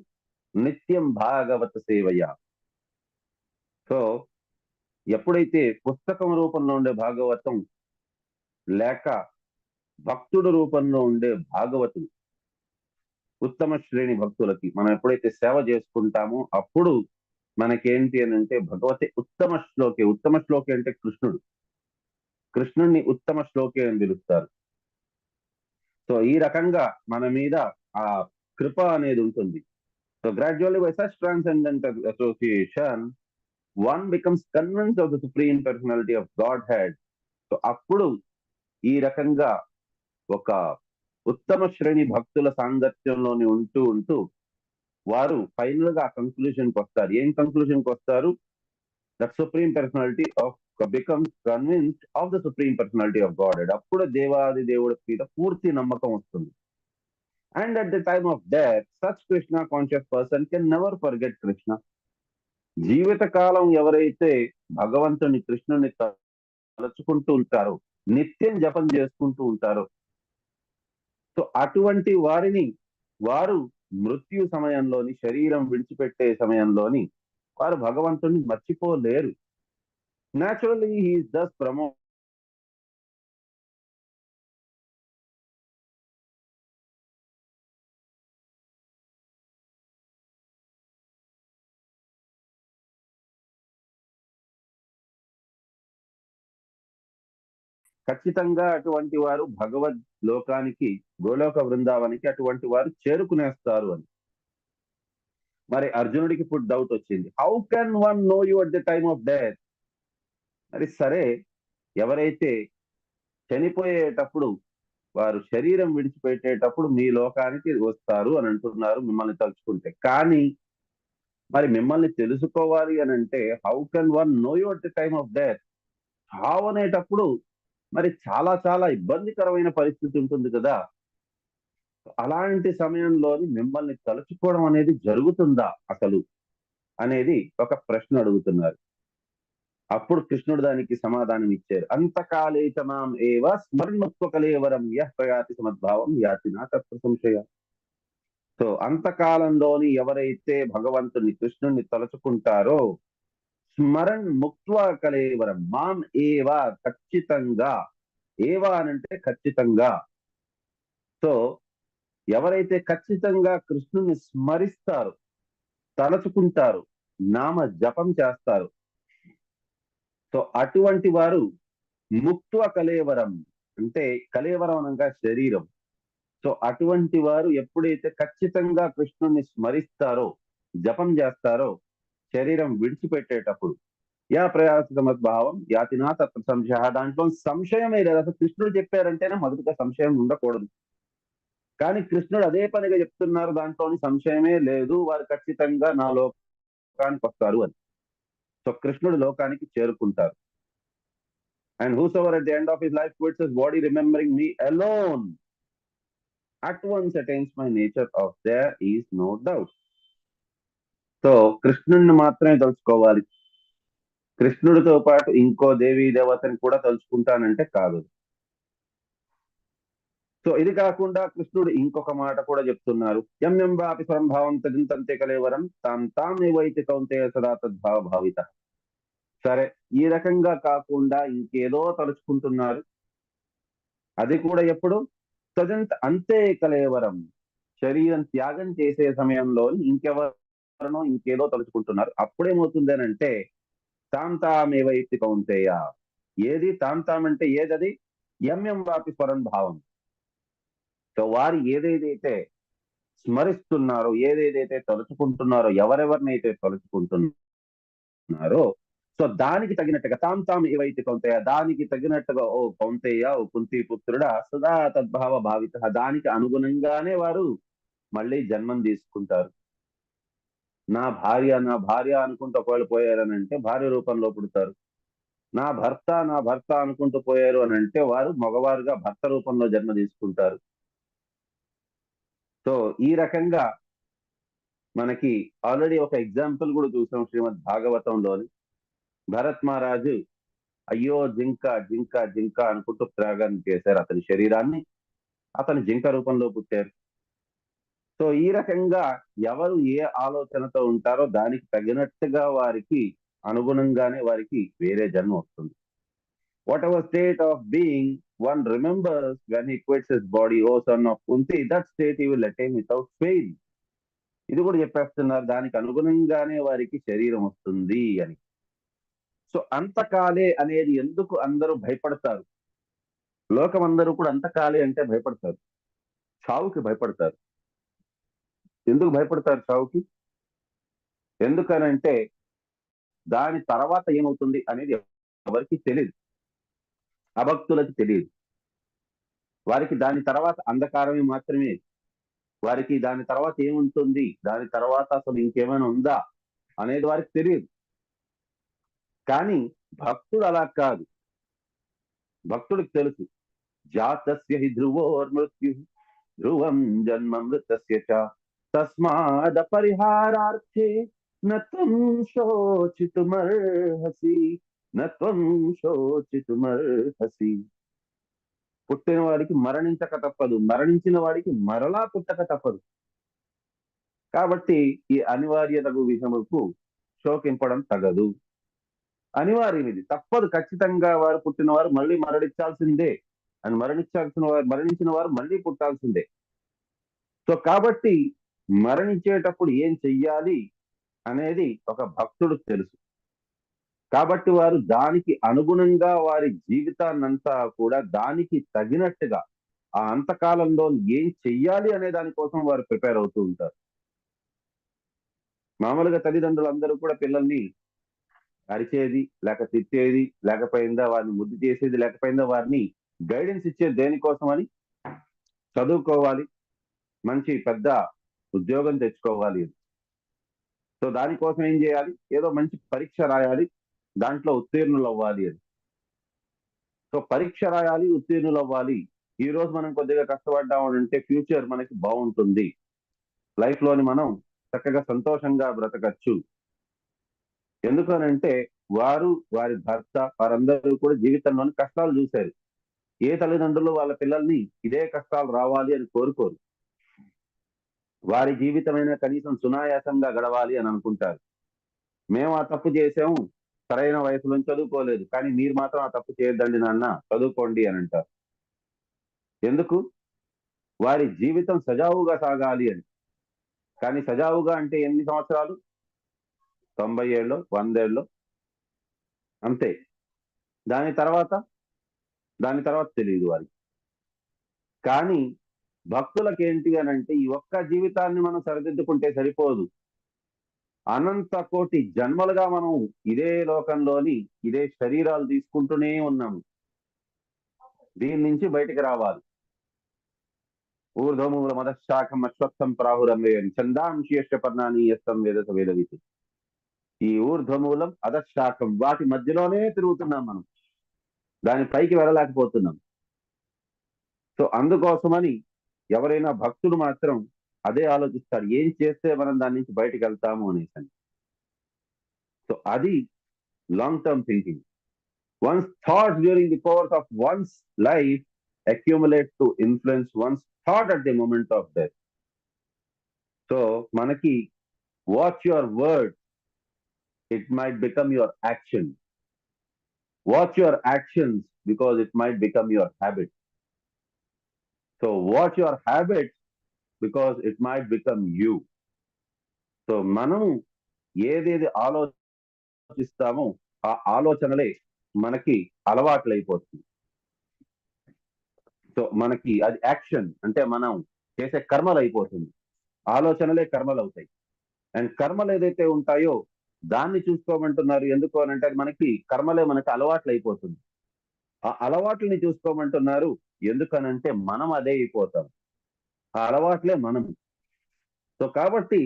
నిత్యం భాగవత సేవయ. సో ఎప్పుడైతే పుస్తకం రూపంలో ఉండే భాగవతం లేక భక్తుడు రూపంలో ఉండే భాగవతుడు, ఉత్తమ శ్రేణి భక్తులకి మనం ఎప్పుడైతే సేవ చేసుకుంటామో అప్పుడు మనకేంటి అని అంటే భగవతి ఉత్తమ శ్లోకే. ఉత్తమ శ్లోకే అంటే కృష్ణుడు. కృష్ణుడిని ఉత్తమ శ్లోకే అని పిలుస్తారు. సో ఈ రకంగా మన మీద ఆ కృప అనేది ఉంటుంది. So gradually by such transcendental association one becomes convinced of the supreme personality of Godhead. So అప్పుడు ఈ రకంగా ఒక ఉత్తమ శ్రేణి భక్తుల సాంగత్యంలోని ఉంటూ వారు ఫైనల్ గా ఆ కంక్లూజన్కి వస్తారు. ఏం కంక్లూజన్కి వస్తారు? That supreme personality of becomes convinced of the supreme personality of God head. అప్పుడు దేవాది దేవుడి మీద పూర్తి నమ్మకం వస్తుంది. And at the time of death, such Krishna conscious person can never forget Krishna. జీవిత కాలం ఎవరైతే భగవంతుని కృష్ణుని తలుచుకుంటూ ఉంటారో, నిత్యం జపం చేసుకుంటూ ఉంటారో, సో అటువంటి వారిని వారు మృత్యు సమయంలోని, శరీరం విడిచిపెట్టే సమయంలోని వారు భగవంతుని మర్చిపోలేరు. Naturally, he is thus promoted ఖచ్చితంగా అటువంటి వారు భగవద్ లోకానికి, గోలోక బృందావనికి అటువంటి వారు చేరుకునేస్తారు అని. మరి అర్జునుడికి ఇప్పుడు డౌట్ వచ్చింది, how can one know you at the time of death? మరి సరే, ఎవరైతే చనిపోయేటప్పుడు వారు శరీరం విడిచిపెట్టేటప్పుడు మీ లోకానికి వస్తారు అని అంటున్నారు మిమ్మల్ని తలుచుకుంటే, కానీ మరి మిమ్మల్ని తెలుసుకోవాలి అని అంటే how can one know you at the time of death? చావు అనేటప్పుడు మరి చాలా చాలా ఇబ్బందికరమైన పరిస్థితి ఉంటుంది కదా. అలాంటి సమయంలోని మిమ్మల్ని తలుచుకోవడం అనేది జరుగుతుందా అసలు అనేది ఒక ప్రశ్న అడుగుతున్నారు. అప్పుడు కృష్ణుడు దానికి సమాధానం ఇచ్చారు. అంతకాలే చ మాం ఏవ స్మరణత్వ కలేవరం యః ప్రయాతి సమద్భావం యాతి నా తత్ర సంశయ. సో అంతకాలంలోని ఎవరైతే భగవంతుని కృష్ణుని తలుచుకుంటారో, స్మరణ్ ముక్త్వా కలేవరం, మాం ఏవ ఖచ్చితంగా, ఏవా అనంటే ఖచ్చితంగా. సో ఎవరైతే ఖచ్చితంగా కృష్ణుని స్మరిస్తారు, తలచుకుంటారు, నామ జపం చేస్తారు, సో అటువంటి వారు ముక్త్వ కలేవరం, అంటే కలేవరం అనగా శరీరం. సో అటువంటి వారు ఎప్పుడైతే ఖచ్చితంగా కృష్ణుని స్మరిస్తారో, జపం చేస్తారో, శరీరం విడిచిపెట్టేటప్పుడు యా ప్రయాసమద్భావం యాతినా తత్ర సంశయ, దాంట్లో సంశయమే లేదు. అసలు కృష్ణుడు చెప్పారంటేనే మొదటిగా సంశయం ఉండకూడదు, కానీ కృష్ణుడు అదే పనిగా చెప్తున్నారు, దాంట్లోని సంశయమే లేదు, వారు ఖచ్చితంగా నా లోకానికి వస్తారు అని. సో కృష్ణుడు లోకానికి చేరుకుంటారు. And whosoever at the end of his life quits his body remembering me alone at once attains my nature of there is no doubt. So కృష్ణుడిని మాత్రమే తలుచుకోవాలి, కృష్ణుడితో పాటు ఇంకో దేవీ దేవతని కూడా తలుచుకుంటానంటే కాదు. సో ఇది కాకుండా కృష్ణుడు ఇంకొక మాట కూడా చెప్తున్నారు, యం యం వాపి స్వరంభావం తదింతంతే కలేవరం తాం తాం ఏవైతే కౌంతేయ సదా తద్భావ భావిత. సరే, ఈ రకంగా కాకుండా ఇంకేదో తలుచుకుంటున్నారు, అది కూడా ఎప్పుడు? తదంత అంతే కలేవరం, శరీరం త్యాగం చేసే సమయంలో ఇంకెవరనో ఇంకేదో తలుచుకుంటున్నారు. అప్పుడేమవుతుంది అని అంటే తాం తాం ఏవైతే కౌంతేయ, ఏది తాం తాం అంటే ఏదది? యం యం వాపి స్వరం భావం. సో వారు ఏదేదైతే స్మరిస్తున్నారో, ఏదేదైతే తలుచుకుంటున్నారో, ఎవరెవరినైతే తలుచుకుంటున్నారో, సో దానికి తగినట్టుగా తాం తాం ఏవైతే కౌంతేయ, దానికి తగినట్టుగా ఓ కౌంతేయ, ఓ కుంతి పుత్రుడా సదా తద్భావ భావిత, దానికి అనుగుణంగానే వారు మళ్ళీ జన్మం తీసుకుంటారు. నా భార్య నా భార్య అనుకుంటూ ఒకవేళ పోయారని అంటే భార్య రూపంలో పుడతారు. నా భర్త అనుకుంటూ పోయారు అని అంటే వారు మగవారుగా భర్త రూపంలో జన్మ తీసుకుంటారు. సో ఈ రకంగా మనకి ఆల్రెడీ ఒక ఎగ్జాంపుల్ కూడా చూసాం శ్రీమద్ భాగవతంలోని. భరత్ మహారాజు అయ్యో జింక జింక జింక అనుకుంటూ త్యాగం చేశారు అతని శరీరాన్ని, అతని జింక రూపంలో పుట్టారు. సో ఈ రకంగా ఎవరు ఏ ఆలోచనతో ఉంటారో దానికి తగినట్టుగా వారికి అనుగుణంగానే వారికి వేరే జన్మ వస్తుంది. What ever state of being one remembers when he quits his body, O son of Kunti, that state he will attain without fail. ఇది కూడా చెప్పేస్తున్నారు, దానికి అనుగుణంగానే వారికి శరీరం వస్తుంది అని. సో అంతకాలే అనేది ఎందుకు అందరూ భయపడతారు? లోకం అందరూ కూడా అంతకాలే అంటే భయపడతారు, చావుకి భయపడతారు. ఎందుకు భయపడతారు చావుకి? ఎందుకనంటే దాని తర్వాత ఏమవుతుంది అనేది ఎవరికి తెలియదు, అభక్తులకి తెలియదు. వారికి దాని తర్వాత అంధకారమే మాత్రమే, వారికి దాని తర్వాత ఏముంటుంది, దాని తర్వాత అసలు ఇంకేమైనా ఉందా అనేది వారికి తెలియదు. కానీ భక్తుడు అలా కాదు. భక్తుడికి తెలుసు, జాతస్య హి ధ్రువోర్మృత్యు ధ్రువం జన్మమృతస్య చ తస్మాద పరిహారార్థే నత్వం శోచితుమర్హసి నత్వం శోచితుమర్హసి. పుట్టిన వాడికి మరణించక తప్పదు, మరణించిన వాడికి మరలా పుట్టక తప్పదు. కాబట్టి ఈ అనివార్యతకు విషయముకు శోకింపడం తగదు. అనివార్యం, ఇది తప్పదు. ఖచ్చితంగా వారు పుట్టిన వారు మళ్ళీ మరణించాల్సిందే, అని మరణించిన వారు మళ్ళీ పుట్టాల్సిందే. సో కాబట్టి మరణించేటప్పుడు ఏం చెయ్యాలి అనేది ఒక భక్తుడికి తెలుసు. కాబట్టి వారు దానికి అనుగుణంగా వారి జీవితాన్నంతా కూడా దానికి తగినట్టుగా ఆ అంతకాలంలో ఏం చెయ్యాలి అనే దానికోసం వారు ప్రిపేర్ అవుతూ ఉంటారు. మామూలుగా తల్లిదండ్రులందరూ కూడా పిల్లల్ని అరిచేది, లేక తిట్టేది లేకపోయిందా, వారిని ముద్దు చేసేది లేకపోయిందా, వారిని గైడెన్స్ ఇచ్చేది దేనికోసం అని, చదువుకోవాలి, మంచి పెద్ద ఉద్యోగం తెచ్చుకోవాలి. సో దానికోసం ఏం చేయాలి, ఏదో మంచి పరీక్ష రాయాలి, దాంట్లో ఉత్తీర్ణులు అవ్వాలి అని. సో పరీక్ష రాయాలి, ఉత్తీర్ణులు అవ్వాలి. ఈ రోజు మనం కొద్దిగా కష్టపడ్డామంటే ఫ్యూచర్ మనకి బాగుంటుంది, లైఫ్ లోని మనం చక్కగా సంతోషంగా బ్రతకచ్చు. ఎందుకనంటే వారు, వారి భర్త, వారందరూ కూడా జీవితంలోని కష్టాలు చూశారు. ఏ తల్లిదండ్రులు వాళ్ళ పిల్లల్ని ఇదే కష్టాలు రావాలి అని కోరుకోరు. వారి జీవితమైనా కనీసం సునాయాసంగా గడవాలి అని అనుకుంటారు. మేము ఆ తప్పు చేసాము, సరైన వయసులో చదువుకోలేదు, కానీ మీరు మాత్రం ఆ తప్పు చేయొద్దండి నాన్న, చదువుకోండి అని అంటారు. ఎందుకు? వారి జీవితం సజావుగా సాగాలి అని. కానీ సజావుగా అంటే ఎన్ని సంవత్సరాలు? 90 ఏళ్ళు, 100 ఏళ్ళు, అంతే. దాని తర్వాత తెలియదు వారికి. కానీ భక్తులకు ఏంటి అని అంటే, ఈ ఒక్క జీవితాన్ని మనం సరిదిద్దుకుంటే సరిపోదు. అనంత కోటి జన్మలుగా మనం ఇదే లోకంలోని ఇదే శరీరాలు తీసుకుంటూనే ఉన్నాము. దీని నుంచి బయటికి రావాలి. ఊర్ధ్వమూల మదశాఖం అశ్వత్థం ప్రాహురమేయం చందాంశీయశ్చ పర్ణాని యస్తం వేదస వేదవిత్. ఈ ఊర్ధ్వమూలం అధశాఖం వాటి మధ్యలోనే తిరుగుతున్నాం మనం, దాని పైకి వెళ్ళలేకపోతున్నాం. సో అందుకోసమని ఎవరైనా భక్తుడు మాత్రం అదే ఆలోచిస్తాడు, ఏం చేస్తే మనం దాని నుంచి బయటికి వెళ్తాము అనేసి. సో అది long term thinking. One's thoughts during the course of one's life accumulate to influence one's thought at the moment of death. So manaki, watch your word, it might become your action. Watch your actions, because it might become your habit. So watch your habits, because it might become you. So మనము ఏదేది ఆలోచిస్తామో ఆ ఆలోచనలే మనకి అలవాట్లు అయిపోతుంది. So మనకి అది action అంటే మనం చేసే కర్మలు అయిపోతుంది. ఆలోచనలే కర్మలు అవుతాయి. అండ్ కర్మలు ఏదైతే ఉంటాయో దాన్ని చూసుకోమంటున్నారు. ఎందుకు అని అంటే మనకి కర్మలే మనకి అలవాట్లు అయిపోతుంది. ఆ అలవాట్లని చూసుకోమంటున్నారు ఎందుకనంటే మనం అదే అయిపోతాం. ఆ అలవాట్లే మనం. సో కాబట్టి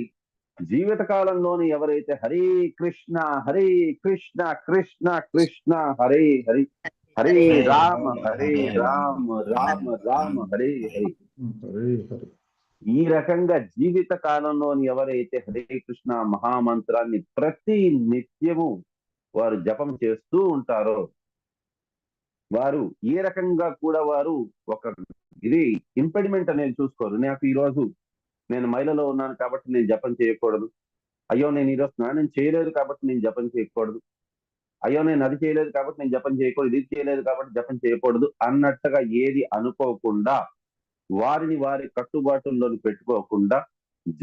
జీవిత కాలంలోని ఎవరైతే హరే కృష్ణ కృష్ణ కృష్ణ హరే హరి, హరే రామ రామ రామ హరే హరి, ఈ రకంగా జీవిత కాలంలోని ఎవరైతే హరే కృష్ణ మహామంత్రాన్ని ప్రతి నిత్యము వారు జపం చేస్తూ ఉంటారో, వారు ఏ రకంగా కూడా వారు ఒక ఇది ఇంపెడిమెంట్ అనేది చూసుకోరు. నాకు ఈ రోజు నేను మైలలో ఉన్నాను కాబట్టి నేను జపం చేయకూడదు, అయ్యో నేను ఈరోజు స్నానం చేయలేదు కాబట్టి నేను జపం చేయకూడదు, అయ్యో నేను అది చేయలేదు కాబట్టి నేను జపం చేయకూడదు, ఇది చేయలేదు కాబట్టి జపం చేయకూడదు అన్నట్టుగా ఏది అనుకోకుండా, వారిని వారి కట్టుబాటుల్లోని పెట్టుకోకుండా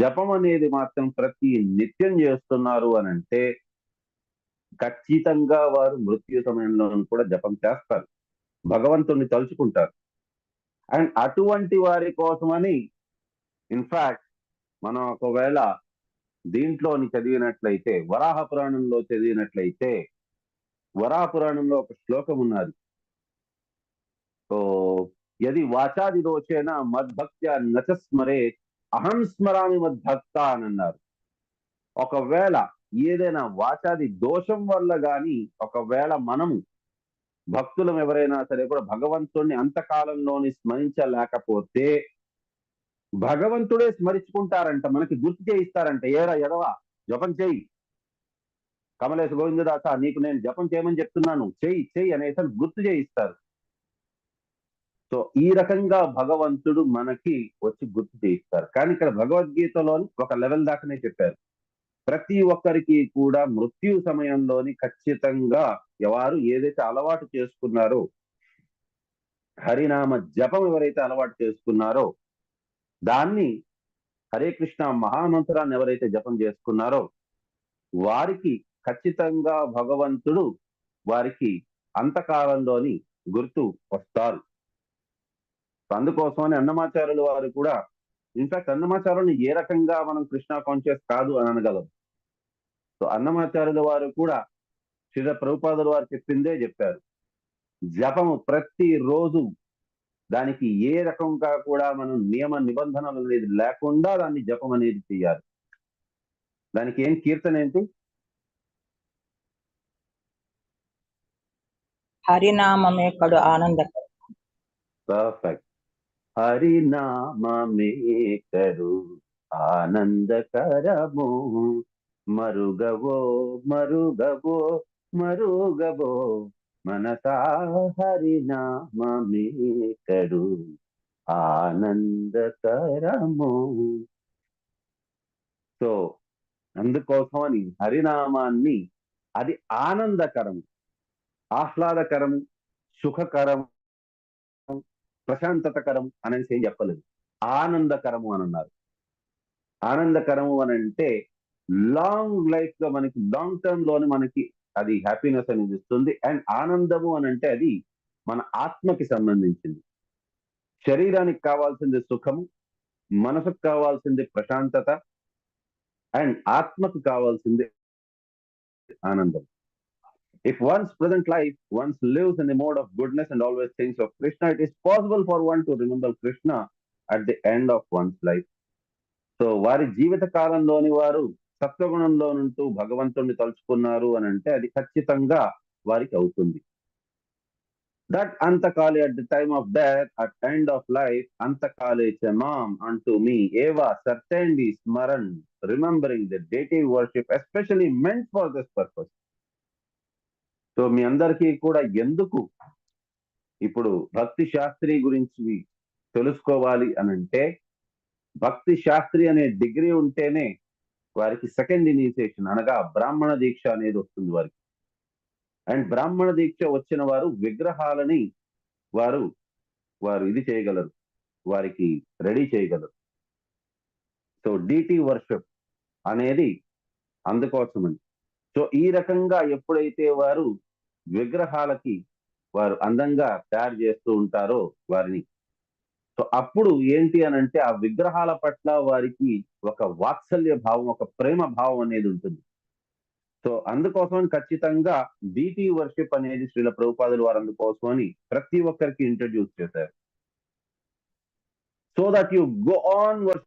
జపం అనేది మాత్రం ప్రతి నిత్యం చేస్తున్నారు అని అంటే ఖచ్చితంగా వారు మృత్యు సమయంలో కూడా జపం చేస్తారు, భగవంతుణ్ణి తలుచుకుంటారు. అండ్ అటువంటి వారి కోసమని ఇన్ఫాక్ట్ మనం ఒకవేళ దీంట్లోని చదివినట్లయితే, వరాహ పురాణంలో చదివినట్లయితే, వరాహ పురాణంలో ఒక శ్లోకం ఉన్నది. సో యది వాచాది దోషేన మద్భక్త్యా నచస్మరే అహం స్మరామి మద్భక్త అని అన్నారు. ఒకవేళ ఏదైనా వాచాది దోషం వల్ల గాని ఒకవేళ మనము భక్తులం ఎవరైనా సరే కూడా భగవంతుడిని అంతకాలంలోని స్మరించలేకపోతే భగవంతుడే స్మరించుకుంటారంట, మనకి గుర్తు చేయిస్తారంట. ఏరా ఎదవా, జపం చేయి, కమలేశ గోవిందదాస నీకు నేను జపం చేయమని చెప్తున్నాను, చెయ్యి చెయ్యి అనేసి గుర్తు చేయిస్తారు. సో ఈ రకంగా భగవంతుడు మనకి వచ్చి గుర్తు చేయిస్తారు. కానీ ఇక్కడ భగవద్గీతలోని ఒక లెవెల్ దాకానే చెప్పారు. ప్రతి ఒక్కరికి కూడా మృత్యు సమయంలోని ఖచ్చితంగా ఎవరు ఏదైతే అలవాటు చేసుకున్నారో, హరినామ జపం ఎవరైతే అలవాటు చేసుకున్నారో, దాన్ని హరే కృష్ణ మహామంత్రాన్ని ఎవరైతే జపం చేసుకున్నారో వారికి ఖచ్చితంగా భగవంతుడు వారికి అంతకాలంలోని గుర్తు వస్తారు. అందుకోసమని అన్నమాచార్యులు వారు కూడా, ఇన్ఫాక్ట్ అన్నమాచార్యుని ఏ రకంగా మనం కృష్ణ కాన్షియస్ కాదు అని అనగలం. సో అన్నమాచార్యుల వారు కూడా శ్రీల ప్రభుపాదుల వారు చెప్పిందే చెప్పారు. జపము ప్రతి రోజు దానికి ఏ రకంగా కూడా మనం నియమ నిబంధనలు అనేది లేకుండా దాన్ని జపం అనేది చేయాలి. దానికి ఏం కీర్తన ఏంటి? హరినామమే కడు ఆనందకరం. పర్ఫెక్ట్. హరినామమే కడు ఆనందకరము, మరుగవో మరుగవో మరుగవో మనసా, హరినామమే కడు ఆనందకరము. సో అందుకోసమని హరినామాన్ని, అది ఆనందకరము, ఆహ్లాదకరము, సుఖకరం, ప్రశాంతతకరం అనేసి ఏం చెప్పలేదు, ఆనందకరము అని అన్నారు. ఆనందకరము అని అంటే లాంగ్ లైఫ్ లో మనకి లాంగ్ టర్మ్ లోని మనకి అది హ్యాపీనెస్ అనేది ఇస్తుంది. అండ్ ఆనందము అని అంటే అది మన ఆత్మకి సంబంధించింది. శరీరానికి కావాల్సింది సుఖము, మనసుకు కావాల్సింది ప్రశాంతత, అండ్ ఆత్మకు కావాల్సింది ఆనందం. If one's present life, one lives in the mode of goodness and always thinks of Krishna, it is possible for one to remember Krishna at the end of one's life. So వారి జీవిత కాలంలోని వారు సత్వగుణంలో నుంటూ భగవంతుడిని తలుచుకున్నారు అని అంటే అది ఖచ్చితంగా వారికి అవుతుంది. దట్ అంతకాలే at the time of death, at end of life, అంతకాలే chamam unto me eva certainly smaran, remembering the deity worship especially meant for this purpose. So మీ అందరికీ కూడా ఎందుకు ఇప్పుడు భక్తి శాస్త్రి గురించి తెలుసుకోవాలి అని అంటే, భక్తి శాస్త్రి అనే డిగ్రీ ఉంటేనే వారికి సెకండ్ ఇనిషియేషన్ అనగా బ్రాహ్మణ దీక్ష అనేది వస్తుంది వారికి. అండ్ బ్రాహ్మణ దీక్ష వచ్చిన వారు విగ్రహాలని వారు ఇది చేయగలరు, వారికి రెడీ చేయగలరు. సో డీటీ వర్షిప్ అనేది అందుకోసమని. సో ఈ రకంగా ఎప్పుడైతే వారు విగ్రహాలకి వారు అందంగా తయారు చేస్తూ ఉంటారో వారిని, సో అప్పుడు ఏంటి అని అంటే ఆ విగ్రహాల పట్ల వారికి ఒక వాత్సల్య భావం, ఒక ప్రేమ భావం అనేది ఉంటుంది. సో అందుకోసం ఖచ్చితంగా డీటీ వర్షిప్ అనేది శ్రీల ప్రభుపాదులు వారు అందుకోసమని ప్రతి ఒక్కరికి ఇంట్రడ్యూస్ చేశారు. So that you go on worship.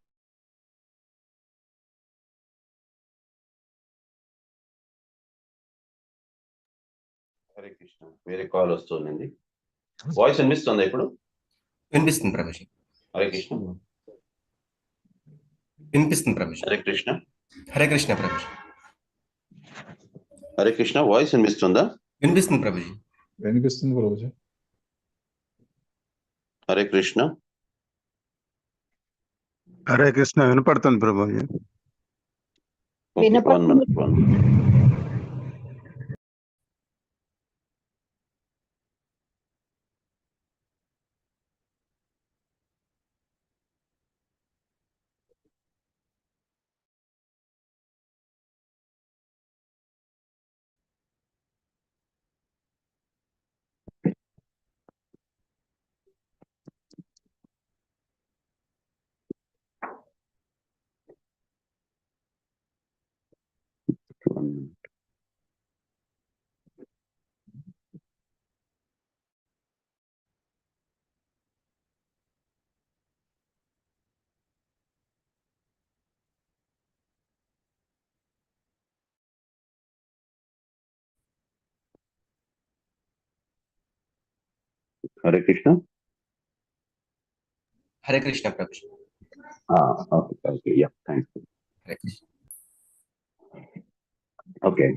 Hare Krishna. వేరే కాల్ వస్తుంది. వాయిస్ వినిపిస్తుందా ఇప్పుడు? వినిపిస్తుంది ప్రభుజీ. హరే కృష్ణ. వినిపిస్తుంది ప్రభుజీ. హరే కృష్ణ. హరే కృష్ణ ప్రభుజీ. హరే కృష్ణ. వాయిస్ వినిపిస్తుందా? వినిపిస్తుంది ప్రభుజీ. వినిపిస్తుంది ప్రభుజీ. హరే కృష్ణ. హరే కృష్ణ. వినపడుతుంది ప్రభుజీ. వినపడుతుంది. Hare Krishna. Hare Krishna Prabhuji. Okay, yeah, thanks. Hare Krishna. Okay.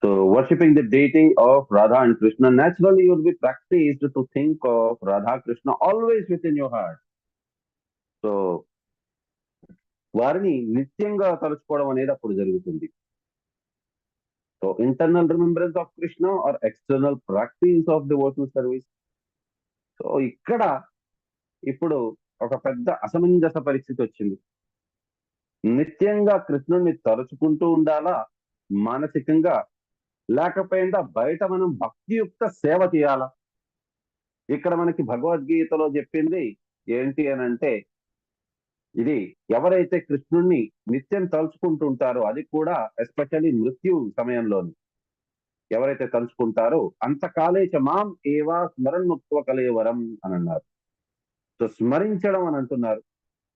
So, worshipping the deity of Radha and Krishna, naturally you will be practiced to think of Radha Krishna always within your heart. So, వారిని నిత్యంగా తలుచుకోవడం అనేది అప్పుడు జరుగుతుంది. So internal remembrance of Krishna or external practice of devotional service. So ఇక్కడ ఇప్పుడు ఒక పెద్ద అసమంజస పరిస్థితి వచ్చింది. నిత్యంగా కృష్ణుడిని తలుచుకుంటూ ఉండాలా మానసికంగా, లేకపోయినా బయట మనం భక్తియుక్త సేవ చేయాలా? ఇక్కడ మనకి భగవద్గీతలో చెప్పింది ఏంటి అని అంటే, ఇది ఎవరైతే కృష్ణుణ్ణి నిత్యం తలుచుకుంటుంటారో, అది కూడా ఎస్పెషల్లీ మృత్యు సమయంలోని ఎవరైతే తలుచుకుంటారో, అంతకాలే చ మాం ఏవా స్మరణముక్త్వ కలేవరం అని అన్నారు. సో స్మరించడం అని అంటున్నారు.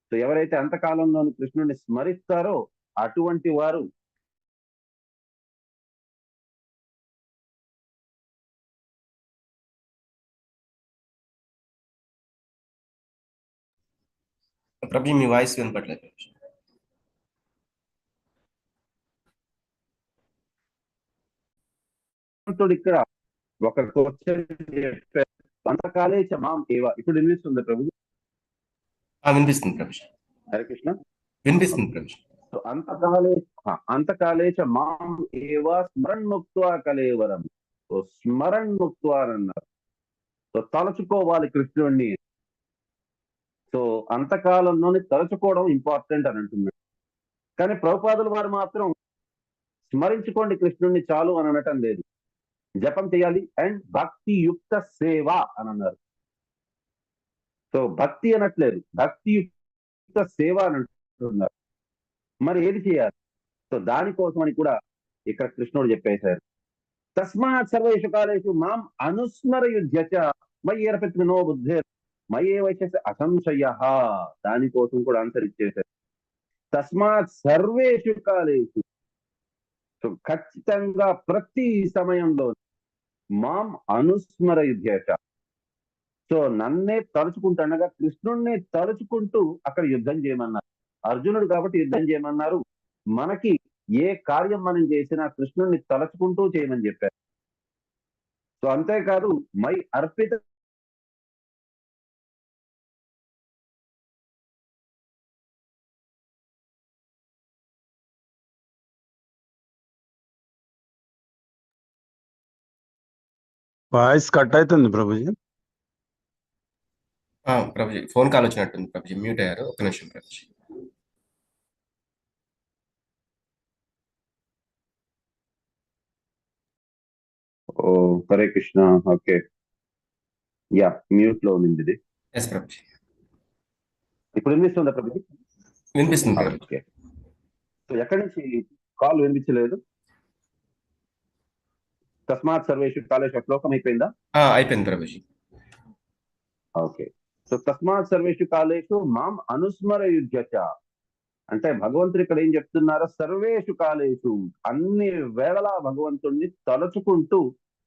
సో ఎవరైతే అంతకాలంలోని కృష్ణుడిని స్మరిస్తారో అటువంటి వారు ప్రభుజీ మీ వాయిస్ వినపట్లేదు. ఇక్కడ ఒక క్వశ్చన్ చెప్పారు, అంతకాలే చ మాం ఏవా. ఇప్పుడు వినిపిస్తుంది ప్రభు? వినిపిస్తుంది ప్రభుజీ. హరే కృష్ణ. వినిపిస్తుంది ప్రభుజీ. సో అంతకాలే చ మాం ఏవా స్మరణముక్త్వ కలేవరం. సో స్మరణముక్త్వ అని అన్నారు. సో తలుచుకోవాలి కృష్ణుడిని. సో అంతకాలంలోని తలుచుకోవడం ఇంపార్టెంట్ అని అంటున్నాడు. కానీ ప్రభుపాదుల వారు మాత్రం స్మరించుకోండి కృష్ణుడిని చాలు అని అనటం లేదు, జపం చేయాలి అండ్ భక్తియుక్త సేవ అని అన్నారు. సో భక్తి అనట్లేదు, భక్తియుక్త సేవ అని అంటున్నారు. మరి ఏది చేయాలి? సో దానికోసం అని కూడా ఇక్కడ కృష్ణుడు చెప్పేశారు. తస్మాత్ సర్వేషు కాలేషు మాం అనుస్మరయుధ్యచ మయి అర్పితమనో బుద్ధే మయే వైశస్య అసంశయ. దానికోసం కూడా ఆన్సర్ ఇచ్చేశారు. తస్మాత్ సర్వేషు కాలేషు, సో ఖచ్చితంగా ప్రతి సమయంలో మాం అనుస్మరయుధ్యచ, సో నన్నే తలుచుకుంటుండగా కృష్ణుడినే తలుచుకుంటూ అక్కడ యుద్ధం చేయమన్నారు. అర్జునుడు కాబట్టి యుద్ధం చేయమన్నారు. మనకి ఏ కార్యం మనం చేసినా కృష్ణుడిని తలుచుకుంటూ చేయమని చెప్పారు. సో అంతేకాదు మై అర్పిత వాయిస్ కట్ అవుతుంది ప్రభుజీ. ప్రభుజీ ఫోన్ కాల్ వచ్చినట్టుంది ప్రభుజీ, మ్యూట్ అయ్యారు. ఒక నిమిషం ప్రభుజీ. ఓ Hare Krishna. Okay, yeah, mute లో ఉంది ఇది. ఎస్ ప్రభుజీ. ఇప్పుడు వినిపిస్తుందా ప్రభుజీ? వినిపిస్తుంది ప్రభుజీ. ఓకే. సో ఎక్కడి నుంచి కాల్ వినిపించలేదు? తస్మాత్ సర్వేషు కాలేషు శ్లోకం అయిపోయిందా? అయిపోయింది ప్రభుజీ. ఓకే. సో తస్మాత్ సర్వేషు కాలేషు మాం అనుస్మరయుధ్యచ అంటే భగవంతుడు ఇక్కడ ఏం చెప్తున్నారో, సర్వేషు కాలేషు అన్ని వేళలా భగవంతుడిని తలుచుకుంటూ,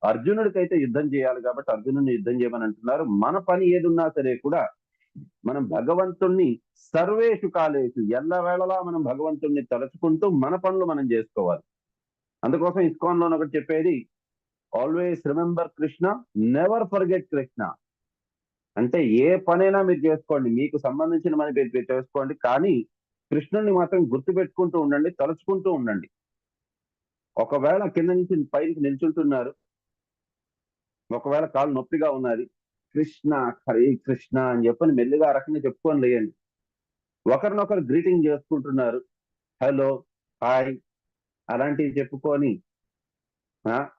అర్జునుడికైతే యుద్ధం చేయాలి కాబట్టి అర్జునుడిని యుద్ధం చేయమని అంటున్నారు. మన పని ఏదున్నా సరే కూడా మనం భగవంతుణ్ణి సర్వేషు కాలేషు ఎల్లవేళలా మనం భగవంతుణ్ణి తలుచుకుంటూ మన పనులు మనం చేసుకోవాలి. అందుకోసం ఇస్కాన్ లో ఒకటి చెప్పేది, always remember Krishna, never forget Krishna. అంటే ఏ పనైనా మీరు చేసుకోండి, మీకు సంబంధించిన పని మీరు చేసుకోండి, కానీ కృష్ణుడిని మాత్రం గుర్తు పెట్టుకుంటూ ఉండండి, తలుచుకుంటూ ఉండండి. ఒకవేళ కింద నుంచి పైకి నిల్చుంటున్నారు, ఒకవేళ కాలు నొప్పిగా ఉన్నది, కృష్ణ హరే కృష్ణ అని చెప్పని మెల్లిగా ఆ రకంగా చెప్పుకొని లేయండి. ఒకరినొకరు గ్రీటింగ్ చేసుకుంటున్నారు, హలో హాయ్ అలాంటివి చెప్పుకొని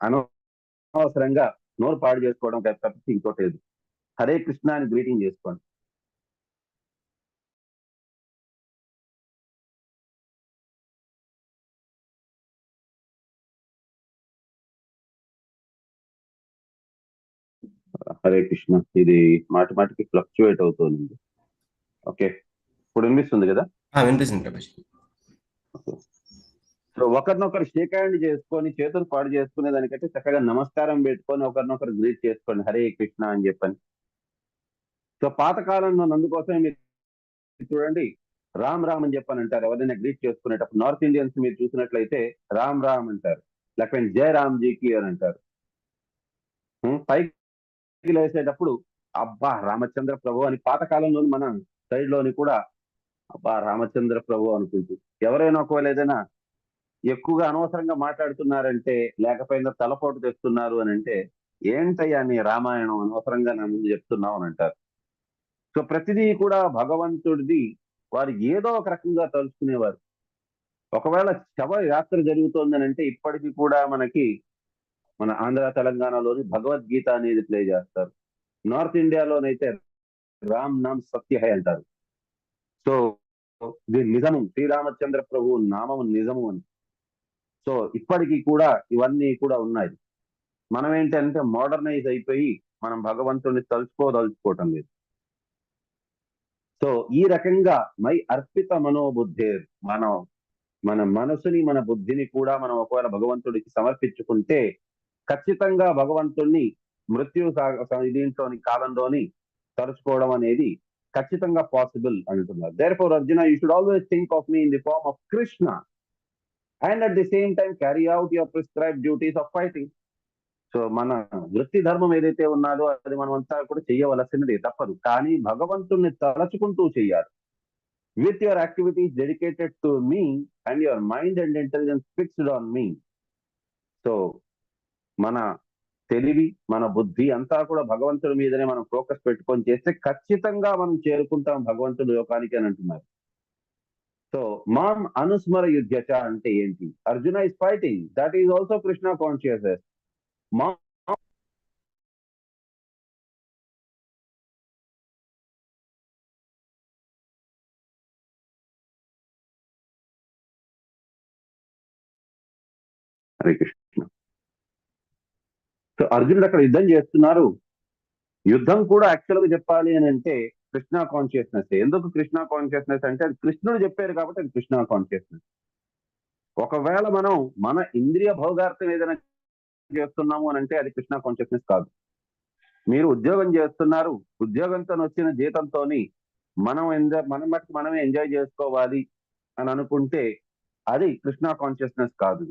అనవసరంగా నోరు పాడు చేసుకోవడం తప్పించి ఇంకోటి లేదు. హరే కృష్ణ అని గ్రీటింగ్ చేసుకోండి. హరే కృష్ణ. ఇది మాటిమాటికి ఫ్లక్చువేట్ అవుతుంది. ఓకే, ఇప్పుడు వినిపిస్తుంది కదా? వినిపిస్తుంది ప్రభుజీ. సో ఒకరినొకరు షేక్ హ్యాండ్ చేసుకొని చేతులు పాడు చేసుకునే దానికంటే చక్కగా నమస్కారం పెట్టుకొని ఒకరినొకరు గ్రీట్ చేసుకోండి, హరే కృష్ణ అని చెప్పని. సో పాతకాలంలో అందుకోసమే మీరు చూడండి, రామ్ రామ్ అని చెప్పని అంటారు ఎవరైనా గ్రీట్ చేసుకునేటప్పుడు. నార్త్ ఇండియన్స్ మీరు చూసినట్లయితే రామ్ రామ్ అంటారు, లేకపోతే జయ రామ్ జీకి అని అంటారు. పైకి లేసేటప్పుడు అబ్బా రామచంద్ర ప్రభు అని, పాతకాలంలో మన సైడ్ లోని కూడా అబ్బా రామచంద్ర ప్రభు అనుకుంటూ. ఎవరైనా ఒకవేళ ఏదైనా ఎక్కువగా అనవసరంగా మాట్లాడుతున్నారంటే, లేకపోయినా తలపోటు తెస్తున్నారు అని అంటే, ఏంటయ్యా నీ రామాయణం అనవసరంగా నా ముందు చెప్తున్నావు అని అంటారు. సో ప్రతిదీ కూడా భగవంతుడిది వారు ఏదో ఒక రకంగా తలుచుకునేవారు. ఒకవేళ శవ యాత్ర జరుగుతోందని అంటే ఇప్పటికీ కూడా మనకి మన ఆంధ్ర తెలంగాణలోని భగవద్గీత అనేది ప్లే చేస్తారు. నార్త్ ఇండియాలోనైతే రామ్ నామ్ సత్య హై అంటారు. సో ఇది నిజము, శ్రీరామచంద్ర ప్రభు నామము నిజము అని. సో ఇప్పటికీ కూడా ఇవన్నీ కూడా ఉన్నాయి. మనం ఏంటంటే మోడర్నైజ్ అయిపోయి మనం భగవంతుడిని తలుచుకోదలుచుకోవటం లేదు. సో ఈ రకంగా మై అర్పిత మనోబుద్ధి, మన మనసుని మన బుద్ధిని కూడా మనం ఒకవేళ భగవంతుడికి సమర్పించుకుంటే ఖచ్చితంగా భగవంతుడిని మృత్యు దీంట్లోని కాలంలోని తలుచుకోవడం అనేది ఖచ్చితంగా పాసిబుల్ అంటున్నారు. therefore Arjuna, you should always think of me in the form of Krishna and at the same time carry out your prescribed duties of fighting. So మన వృత్తి ధర్మం ఏదైతే ఉన్నదో అది మనం అంతా కూడా చేయవలసినది, తప్పదు. కానీ భగవంతుణ్ణి తలచుకుంటూ చేయాలి. With your activities dedicated to me and your mind and intelligence fixed on me. So మన తెలివి మన బుద్ధి అంతా కూడా భగవంతుడి మీదనే మనం ఫోకస్ పెట్టుకొని చేస్తే ఖచ్చితంగా మనం చేరుకుంటాం భగవంతుడి లోకానికి అని అంటున్నారు. సో మాం అనుస్మర యుధ్యచ అంటే ఏంటి? Arjuna is fighting, that is also Krishna consciousness. మా హరే కృష్ణ. సో అర్జునుడు అక్కడ యుద్ధం చేస్తున్నారు. యుద్ధం కూడా యాక్చువల్ గా చెప్పాలి అని అంటే కృష్ణ కాన్షియస్నెస్. ఎందుకు కృష్ణ కాన్షియస్నెస్ అంటే అది కృష్ణుడు చెప్పారు కాబట్టి అది కృష్ణ కాన్షియస్నెస్. ఒకవేళ మనం మన ఇంద్రియ భోగార్థం ఏదైనా చేస్తున్నాము అని అంటే అది కృష్ణ కాన్షియస్నెస్ కాదు. మీరు ఉద్యోగం చేస్తున్నారు, ఉద్యోగంతో వచ్చిన జీతంతో మనం మటుకు మనమే ఎంజాయ్ చేసుకోవాలి అని అనుకుంటే అది కృష్ణ కాన్షియస్నెస్ కాదు.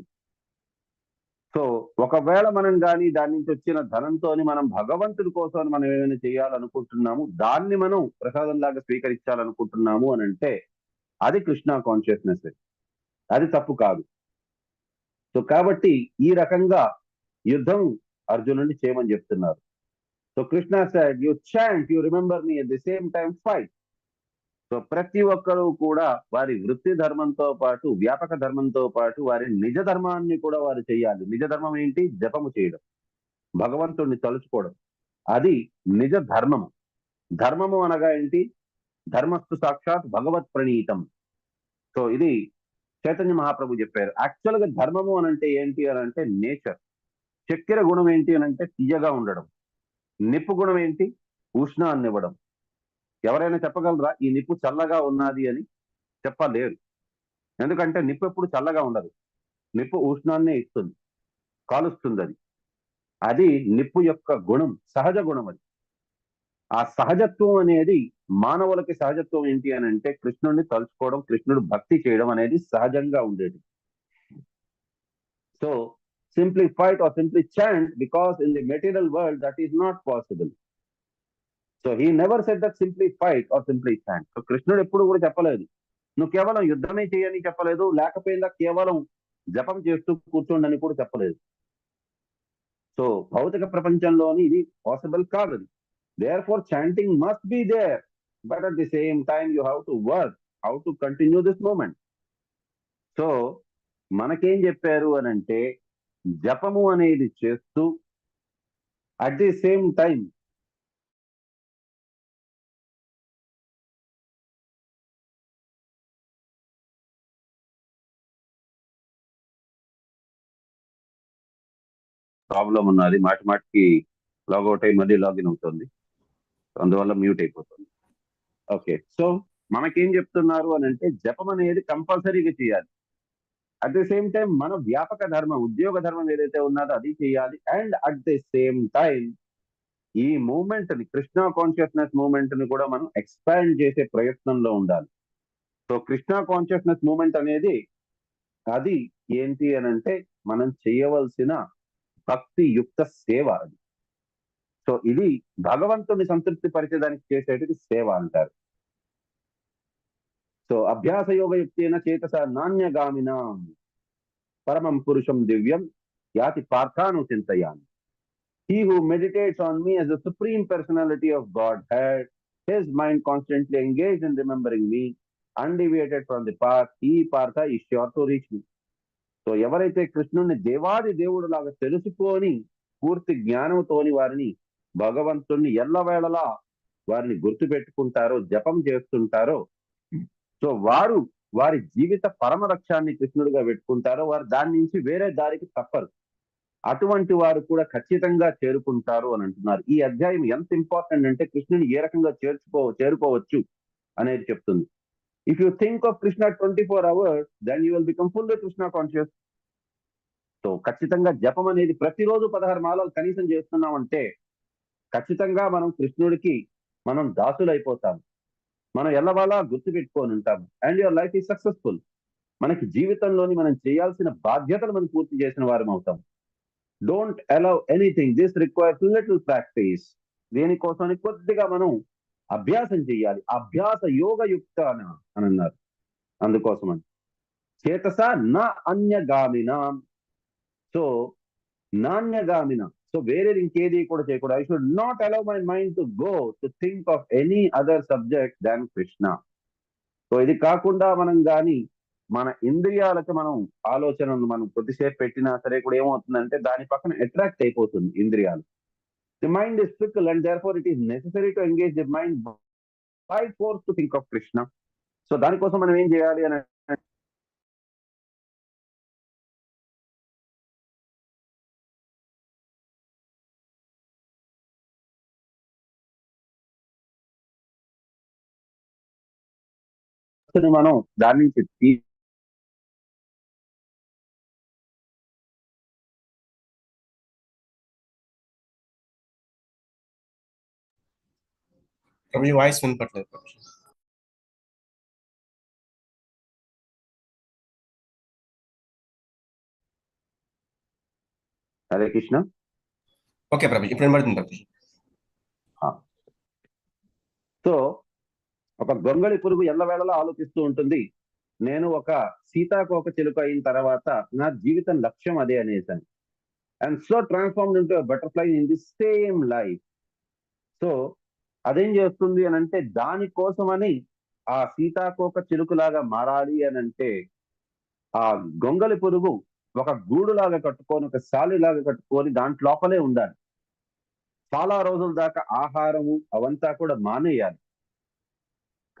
సో ఒకవేళ మనం కానీ దాని నుంచి వచ్చిన ధనంతో మనం భగవంతుడి కోసం మనం ఏమైనా చేయాలనుకుంటున్నాము, దాన్ని మనం ప్రసాదం లాగా స్వీకరించాలనుకుంటున్నాము అని అంటే అది కృష్ణ కాన్షియస్నెస్, అది తప్పు కాదు. సో కాబట్టి ఈ రకంగా యుద్ధం అర్జునుడిని చేయమని చెప్తున్నారు. So Krishna said, you chant, you remember me, at the same time fight. So ప్రతి ఒక్కరూ కూడా వారి వృత్తి ధర్మంతో పాటు వ్యాపక ధర్మంతో పాటు వారి నిజ ధర్మాన్ని కూడా వారు చేయాలి. నిజ ధర్మం ఏంటి? జపము చేయడం, భగవంతుడిని తలుచుకోవడం, అది నిజ ధర్మము. ధర్మము అనగా ఏంటి? ధర్మస్తు సాక్షాత్ భగవత్ ప్రణీతం. సో ఇది చైతన్య మహాప్రభు చెప్పారు. యాక్చువల్ గా ధర్మము అని అంటే ఏంటి అని అంటే నేచర్. చక్కెర గుణం ఏంటి అని అంటే తీయగా ఉండడం. నిప్పు గుణం ఏంటి? ఉష్ణాన్ని ఇవ్వడం. ఎవరైనా చెప్పగలరా ఈ నిప్పు చల్లగా ఉన్నది అని? చెప్పలేరు. ఎందుకంటే నిప్పు ఎప్పుడు చల్లగా ఉండదు. నిప్పు ఉష్ణాన్నే ఇస్తుంది, కాలుస్తుంది. అది నిప్పు యొక్క గుణం, సహజ గుణం. అది ఆ సహజత్వం అనేది మానవులకి సహజత్వం ఏంటి అని అంటే కృష్ణుడిని తలుచుకోవడం, కృష్ణుడు భక్తి చేయడం అనేది సహజంగా ఉండేది. So simply fight or simply chant, because in the material world that is not possible. So he never said that simply fight or simply chant. So కృష్ణుడు ఎప్పుడు కూడా చెప్పలేదు నువ్వు కేవలం యుద్ధమే చేయని చెప్పలేదు, లేకపోయినా కేవలం జపం చేస్తూ కూర్చోండి కూడా చెప్పలేదు. సో భౌతిక ప్రపంచంలోని ఇది పాసిబుల్ కాదు. therefore chanting must be there, but at the same time you have to work how to continue this moment. So మనకేం చెప్పారు అని అంటే జపము అనేది చేస్తూ at the same time problem ఉన్నది, మాటికి లాగౌట్ అయ్యి మళ్ళీ లాగిన్ అవుతుంది, అందువల్ల మ్యూట్ అయిపోతుంది. ఓకే, సో మనకేం చెప్తున్నారు అని అంటే జపం అనేది కంపల్సరీగా చేయాలి. అట్ ది సేమ్ టైం మన వ్యాపక ధర్మం, ఉద్యోగ ధర్మం ఏదైతే ఉన్నదో అది చేయాలి. And at the same time ఈ మూమెంట్ ని, కృష్ణ కాన్షియస్నెస్ మూమెంట్ ని కూడా మనం ఎక్స్పాండ్ చేసే ప్రయత్నంలో ఉండాలి. సో కృష్ణ కాన్షియస్నెస్ మూమెంట్ అనేది అది ఏంటి అని అంటే మనం చేయవలసిన భక్తి యుక్త సేవ అది. సో ఇది భగవంతుని సంతృప్తి పరిచేదానికి చేసేటిది సేవ అంటారు. సో అభ్యాస యోగ యుక్తేన చేతస నాణ్యగామిన పరమం పురుషం దివ్యం యాతి పార్థాను చింతయామి. He who meditates on me as the supreme personality of Godhead, his mind constantly engaged in remembering me, undeviated from the path, he Partha is sure to reach me. So ఎవరైతే కృష్ణుని దేవాది దేవుడు లాగా తెలుసుకొని పూర్తి జ్ఞానంతోని వారిని, భగవంతుణ్ణి ఎల్లవేళలా వారిని గుర్తు పెట్టుకుంటారో, జపం చేస్తుంటారో, సో వారు వారి జీవిత పరమ లక్ష్యాన్ని కృష్ణుడిగా పెట్టుకుంటారో వారు దాని నుంచి వేరే దారికి తప్పరు. అటువంటి వారు కూడా ఖచ్చితంగా చేరుకుంటారు అని అంటున్నారు. ఈ అధ్యాయం ఎంత ఇంపార్టెంట్ అంటే కృష్ణుని ఏ రకంగా చేరుకోవచ్చు అనేది చెప్తుంది. If you think of Krishna 24 hours, then you will become fully Krishna conscious. So ఖచ్చితంగా జపం అనేది ప్రతిరోజు 16 మాలలు కనీసం చేస్తున్నామంటే ఖచ్చితంగా మనం కృష్ణుడికి మనం దాసులైపోతాం. మనం ఎల్లవాళ్ళ గుర్తు పెట్టుకొని ఉంటాం. And your life is successful. మనకి జీవితంలోని మనం చేయాల్సిన బాధ్యతలు మనం పూర్తి చేసిన వారం అవుతాం. Don't allow anything, this requires little practice. దేనికోసం కొద్దిగా మనం అభ్యాసం చేయాలి. అభ్యాస యోగ యుక్త అని అన్నారు. అందుకోసం అని చేతస నా అన్యగామిన. సో నాణ్యగామిన, సో వేరేది ఇంకేది కూడా చేయకూడదు. I should not allow my mind to go to think of any other subject than Krishna. So ఇది కాకుండా మనం కానీ మన ఇంద్రియాలకు మనం ఆలోచనలు మనం కొద్దిసేపు పెట్టినా సరే కూడా ఏమవుతుందంటే దాని పక్కన అట్రాక్ట్ అయిపోతుంది ఇంద్రియాలు. The mind is fickle and therefore it is necessary to engage the mind by force to think of Krishna. So దానికోసం మనం ఏం చేయాలి అని మనం దాని నుంచి మీ వాయిస్ వినపట్లేదు ప్రభుజీ. హరే కృష్ణ. ఓకే ప్రభుజీ, ఇప్పుడు వినపడుతుంది ప్రభుజీ. సో ఒక గొంగళి పురుగు ఎల్లవేళలా ఆలోచిస్తూ ఉంటుంది, నేను ఒక సీతాకోక చిలుక అయిన తర్వాత నా జీవితం లక్ష్యం అదే అనేసాను. And so transformed into butterfly in the same life. So అదేం చేస్తుంది అని అంటే దానికోసమని ఆ సీతాకోక చిలుకలాగా మారాలి అని అంటే ఆ గొంగళి పురుగు ఒక గూడులాగా కట్టుకొని, ఒక సాలిలాగా కట్టుకొని దాంట్లోపలే ఉండాలి. చాలా రోజుల దాకా ఆహారము అవంతా కూడా మానేయాలి.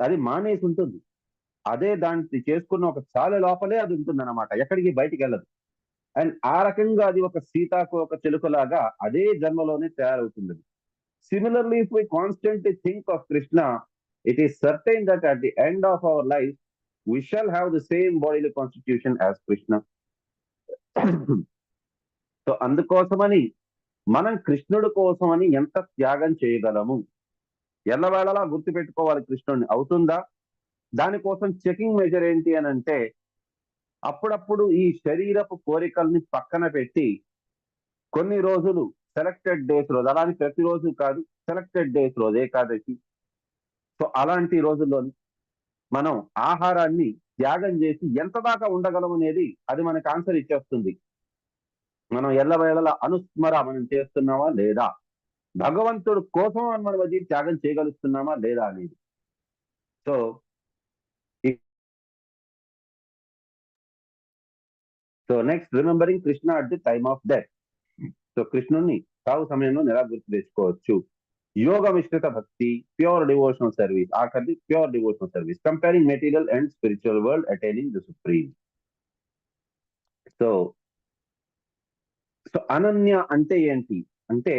అది మానేసి ఉంటుంది. అదే దాన్ని చేసుకున్న ఒక చాల లోపలే అది ఉంటుంది అనమాట, ఎక్కడికి బయటికి వెళ్ళదు. అండ్ ఆ రకంగా అది ఒక సీతాకోక చిలుకలాగా అదే జన్మలోనే తయారవుతుంది. Similarly if we constantly think of Krishna, it is certain that at the end of our life we shall have the same bodily constitution as Krishna. So అందుకోసమని మనం కృష్ణుడి కోసమని ఎంత త్యాగం చేయగలము ఎల్లవేళలా గుర్తు పెట్టుకోవాలి. కృష్ణుడిని అవుతుందా? దానికోసం చెకింగ్ మెజర్ ఏంటి అని అంటే అప్పుడప్పుడు ఈ శరీరపు కోరికల్ని పక్కన పెట్టి కొన్ని రోజులు సెలెక్టెడ్ డేస్ రోజు, అలాని ప్రతిరోజు కాదు, సెలెక్టెడ్ డేస్ రోజు, ఏకాదశి, సో అలాంటి రోజుల్లోని మనం ఆహారాన్ని త్యాగం చేసి ఎంత దాకా ఉండగలం అనేది అది మనకు ఆన్సర్ ఇచ్చేస్తుంది. మనం ఎల్లవేళలా అనుస్మర మనం చేస్తున్నామా లేదా, భగవంతుడు కోసం మనం అది త్యాగం చేయగలుగుతున్నామా లేదా అనేది. So next, remembering Krishna at the time of death. So కృష్ణుని సాగు సమయంలో ఎలా గుర్తు తెచ్చుకోవచ్చు? యోగ మిశ్రిత భక్తి, ప్యూర్ డివోషనల్ సర్వీస్, ఆఖరిది pure devotional service, comparing material and spiritual world, attaining the supreme. So so అనన్య అంటే ఏంటి అంటే,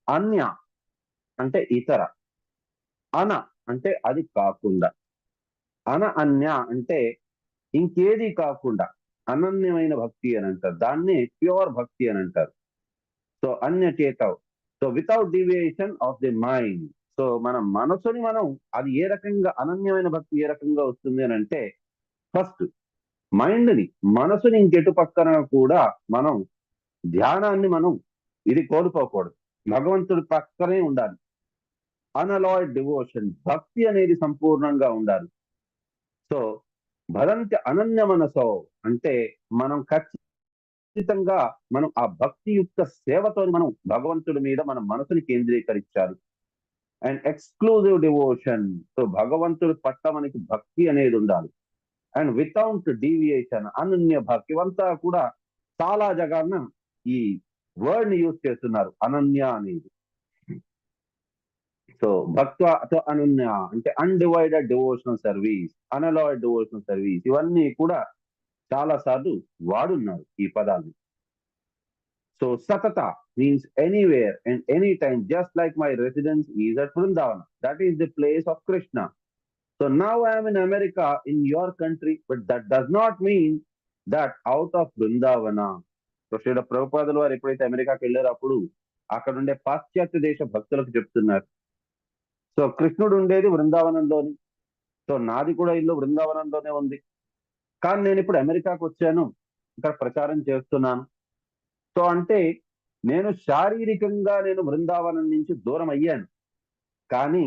అన్య అంటే ఇతర, అన అంటే అది కాకుండా, అన్య అంటే ఇంకేది కాకుండా, అనన్యమైన భక్తి అని అంటారు, దాన్ని ప్యూర్ భక్తి అని అంటారు. సో అన్యచేత, so without deviation of the mind. So మన మనసుని మనం, అది ఏ రకంగా అనన్యమైన భక్తి ఏ రకంగా వస్తుంది అని అంటే, ఫస్ట్ మైండ్ ని, మనసుని ఇంకెటు పక్కన కూడా మనం ధ్యానాన్ని మనం ఇది కోల్పోకూడదు, భగవంతుడి పక్కనే ఉండాలి. అనలాయిడ్ డివోషన్, భక్తి అనేది సంపూర్ణంగా ఉండాలి. సో భదంతి అనన్య మనసో అంటే మనం ఖచ్చితంగా మనం ఆ భక్తియుక్త సేవతో మనం భగవంతుడి మీద మన మనసుని కేంద్రీకరించాలి. అండ్ ఎక్స్క్లూజివ్ డివోషన్, సో భగవంతుడి పట్ల మనకి భక్తి అనేది ఉండాలి. అండ్ వితౌట్ డీవియేషన్, అనన్య భక్తి, ఇవంతా కూడా చాలా జగాన ఈ వర్డ్ ని యూజ్ చేస్తున్నారు, అనన్య అనేది. సో భక్త అనన్య అంటే undivided devotional service, unalloyed devotional service, ఇవన్నీ కూడా చాలా సార్లు వాడున్నారు ఈ పదాన్ని. సో సతత means anywhere and anytime, just like my residence is at Vrindavana. That is the place of Krishna. So now I am in America, in your country, but that does not mean that out of Vrindavana. So Srila ప్రభుపాదుల వారు ఎప్పుడైతే అమెరికాకి వెళ్ళారో అప్పుడు అక్కడ ఉండే పాశ్చాత్య దేశ భక్తులకు చెప్తున్నారు, సో కృష్ణుడు ఉండేది బృందావనంలోని, సో నాది కూడా ఇల్లు బృందావనంలోనే ఉంది, కానీ నేను ఇప్పుడు అమెరికాకు వచ్చాను, ఇక్కడ ప్రచారం చేస్తున్నాను. సో అంటే నేను శారీరకంగా నేను బృందావనం నుంచి దూరం అయ్యాను, కానీ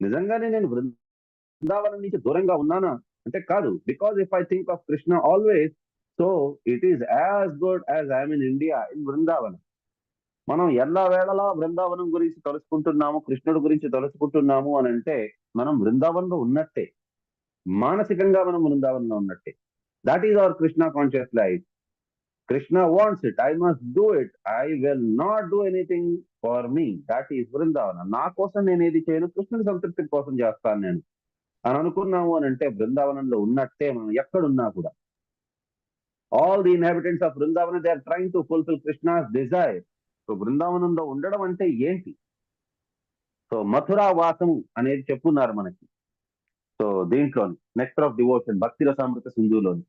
నిజంగానే నేను బృందావనం నుంచి దూరంగా ఉన్నానా అంటే కాదు. Because if I think of Krishna always, so it is as good as I'm in India in Brindavanam. మనం ఎల్లా వేళలా బృందావనం గురించి తలుచుకుంటున్నాము, కృష్ణుడి గురించి తలుచుకుంటున్నాము అని అంటే మనం బృందావనంలో ఉన్నట్టే, మానసికంగా మనం బృందావనంలో ఉన్నట్టే. That is our Krishna conscious life. Krishna wants it, I must do it, I will not do anything for me. That is Vrindavana. నా కోసం నేను ఏది చేయను, కృష్ణుడి సంతృప్తి కోసం చేస్తాను నేను అని అనుకున్నాము అని అంటే బృందావనంలో ఉన్నట్టే మనం ఎక్కడున్నా కూడా. All the inhabitants of Brindavana, they are trying to fulfil Krishna's desire. So బృందావనంలో ఉండడం అంటే ఏంటి? సో మథురా వాసము అనేది చెప్పున్నారు మనకి. సో దీంట్లోని నెక్టర్ ఆఫ్ డివోషన్, భక్తి రసామృత సింధులోని.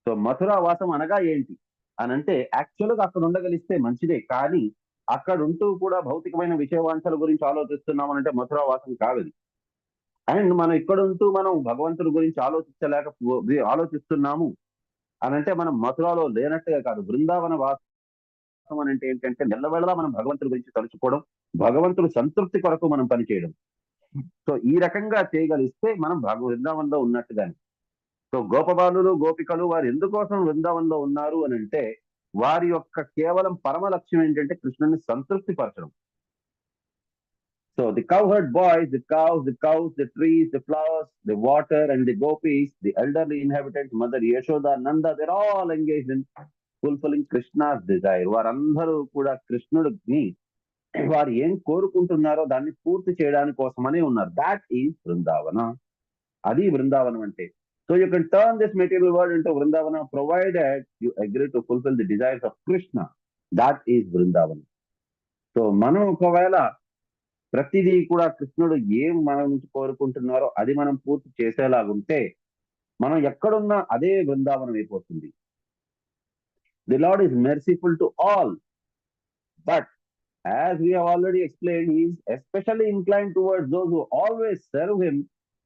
సో మథురా వాసం అనగా ఏంటి అని అంటే, యాక్చువల్ గా అక్కడ ఉండగలిస్తే మంచిదే, కానీ అక్కడ ఉంటూ కూడా భౌతికమైన విషయవాంఛల గురించి ఆలోచిస్తున్నాం అంటే మథురా వాసం కాదు. అండ్ మనం ఇక్కడ ఉంటూ మనం భగవంతుడి గురించి ఆలోచిస్తున్నాము అని అంటే మనం మథురాలో లేనట్టుగా కాదు. బృందావన వాసం అని అంటే ఏంటంటే నెల్లవేళలా మనం భగవంతుడి గురించి తలుచుకోవడం, భగవంతుడు సంతృప్తి కొరకు మనం పనిచేయడం. సో ఈ రకంగా చేయగలిస్తే మనం బృందావనంలో ఉన్నట్టుగానే. సో గోపబాలులు గోపికలు వారు ఎందుకోసం బృందావనంలో ఉన్నారు అని అంటే, వారి యొక్క కేవలం పరమ లక్ష్యం ఏంటంటే కృష్ణుని సంతృప్తి పరచడం. So the cowherd boys, the cows, the trees, the flowers, the water and the gopis, the elderly inhabitants, Mother Yashoda, Nanda, they're all engaged in fulfilling Krishna's desire. వారందరూ కూడా కృష్ణుడిని వారు ఏం కోరుకుంటున్నారో దాన్ని పూర్తి చేయడానికి కోసమనే ఉన్నారు. That is Brindavana. అది బృందావనం అంటే. So you can turn this material world into Vrindavana provided you agree to fulfill the desires of Krishna. That is Vrindavana. So మనం ఒకవేళ ప్రతిదీ కూడా కృష్ణుడు ఏం మన నుంచి కోరుకుంటున్నారో అది మనం పూర్తి చేసేలాగుంటే మనం ఎక్కడున్నా అదే బృందావనం అయిపోతుంది. The Lord is merciful to all, but as we have already explained, he is especially inclined towards those who always serve him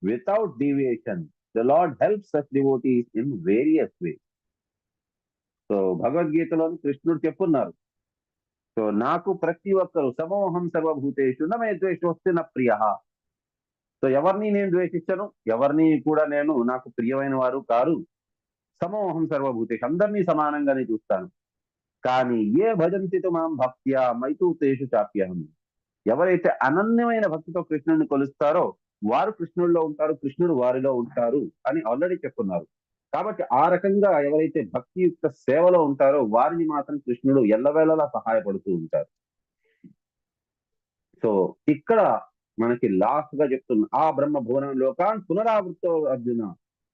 without deviation. The Lord helps such devotees in various ways. So భగవద్గీతలోని కృష్ణుడు చెప్పున్నారు, so నాకు ప్రతి ఒక్కరు సమోహం సర్వభూతేషు నమే ద్వేషోస్తి న ప్రియ. So ఎవరిని నేను ద్వేషించను, ఎవరిని కూడా నేను నాకు ప్రియమైన వారు కారు. సమోహం సర్వభూతేషు, అందరినీ సమానంగానే చూస్తాను. కానీ ఏ భజంతితో మాం భక్త్యా మైతూతేషు చాప్యహం, ఎవరైతే అనన్యమైన భక్తితో కృష్ణుడిని కొలుస్తారో వారు కృష్ణుడిలో ఉంటారు, కృష్ణుడు వారిలో ఉంటారు అని ఆల్రెడీ చెప్పున్నారు. కాబట్టి ఆ రకంగా ఎవరైతే భక్తియుక్త సేవలో ఉంటారో వారిని మాత్రం కృష్ణుడు ఎల్లవేళలా సహాయపడుతూ ఉంటారు. సో ఇక్కడ మనకి లాస్ట్ గా చెప్తున్నా, ఆ బ్రహ్మ భువనం లోకాన్ పునరావృతో అర్జున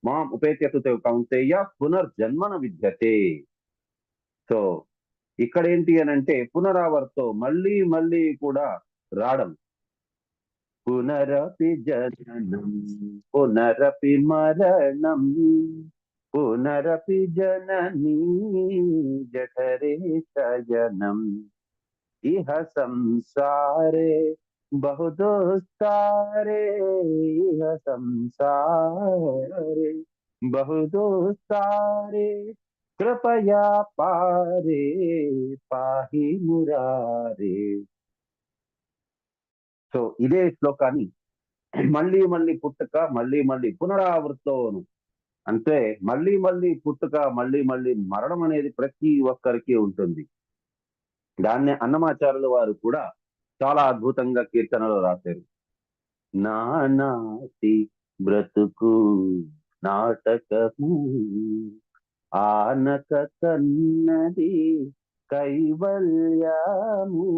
మాం ఉపేత్యతు కౌంతేయ పునర్జన్మన విద్యతే. సో ఇక్కడ ఏంటి అని అంటే పునరావర్తో, మళ్ళీ మళ్ళీ కూడా రావడం. పునరపి జననం పునరపి మరణం పునరపి జననీ జఠరే శయనం ఇహ సంసారే బహుదోస్తారే ఇహ సంసారే బహుదోస్తారే కృపయా పారే పాహి మురారే. సో ఇదే శ్లోకాన్ని మళ్ళీ మళ్ళీ పుట్టుక మళ్ళీ మళ్ళీ పునరావృతోను అంటే మళ్ళీ మళ్ళీ పుట్టుక మళ్ళీ మళ్ళీ మరణం అనేది ప్రతి ఒక్కరికి ఉంటుంది. దాన్ని అన్నమాచార్యుల వారు కూడా చాలా అద్భుతంగా కీర్తనలో రాశారు. నానాటి బ్రతుకు నాటకము ఆనక కన్నది కైవల్యము.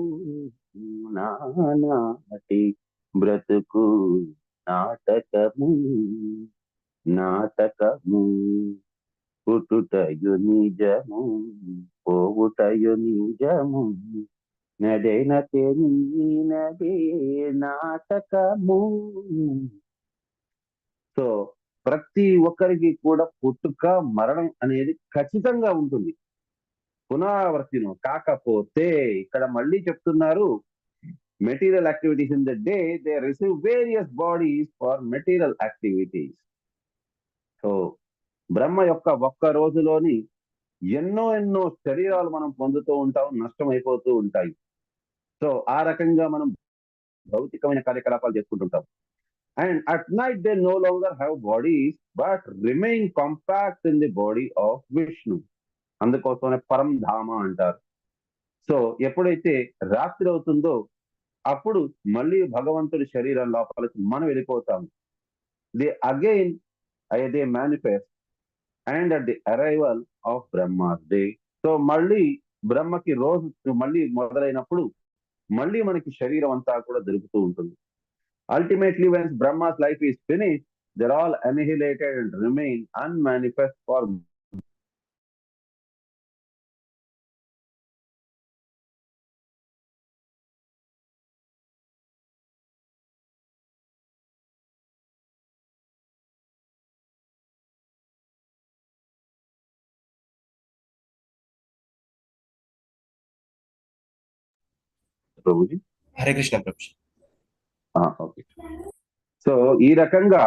నానాటి బ్రతుకు నాటకము నాటకము పుట్టుటయు నిజము పోవుటయు నిజము నడైన తెలియనదే నాటకము. సో ప్రతి ఒక్కరికి కూడా పుట్టుక మరణం అనేది ఖచ్చితంగా ఉంటుంది, పునరావర్తిను. కాకపోతే ఇక్కడ మళ్ళీ చెప్తున్నారు, material activities in the day they receive various bodies for material activities. So Brahma యొక్క ఒక్క రోజులోని ఎన్నో ఎన్నో శరీరాలు మనం పొందుతూ ఉంటాం, నష్టం అయిపోతూ ఉంటాయి. సో ఆ రకంగా మనం భౌతికమైన కార్యకలాపాలు చేసుకుంటుంటాం. And at night they no longer have bodies but remain compact in the body of Vishnu. అందుకోసమే పరంధామ అంటారు. సో ఎప్పుడైతే రాత్రి అవుతుందో అప్పుడు మళ్ళీ భగవంతుడి శరీరం లోపలికి మనం వెళ్ళిపోతాము. they manifest and at the arrival of Brahma's day. So మళ్ళీ బ్రహ్మకి రోజు మళ్ళీ మొదలైనప్పుడు మళ్ళీ మనకి శరీరం అంతా కూడా దొరుకుతూ ఉంటుంది. Ultimately, when Brahma's life is finished, they're all annihilated and remain unmanifest for Prabhuji. Hare Krishna Prabhuji. Okay. So ఈ రకంగా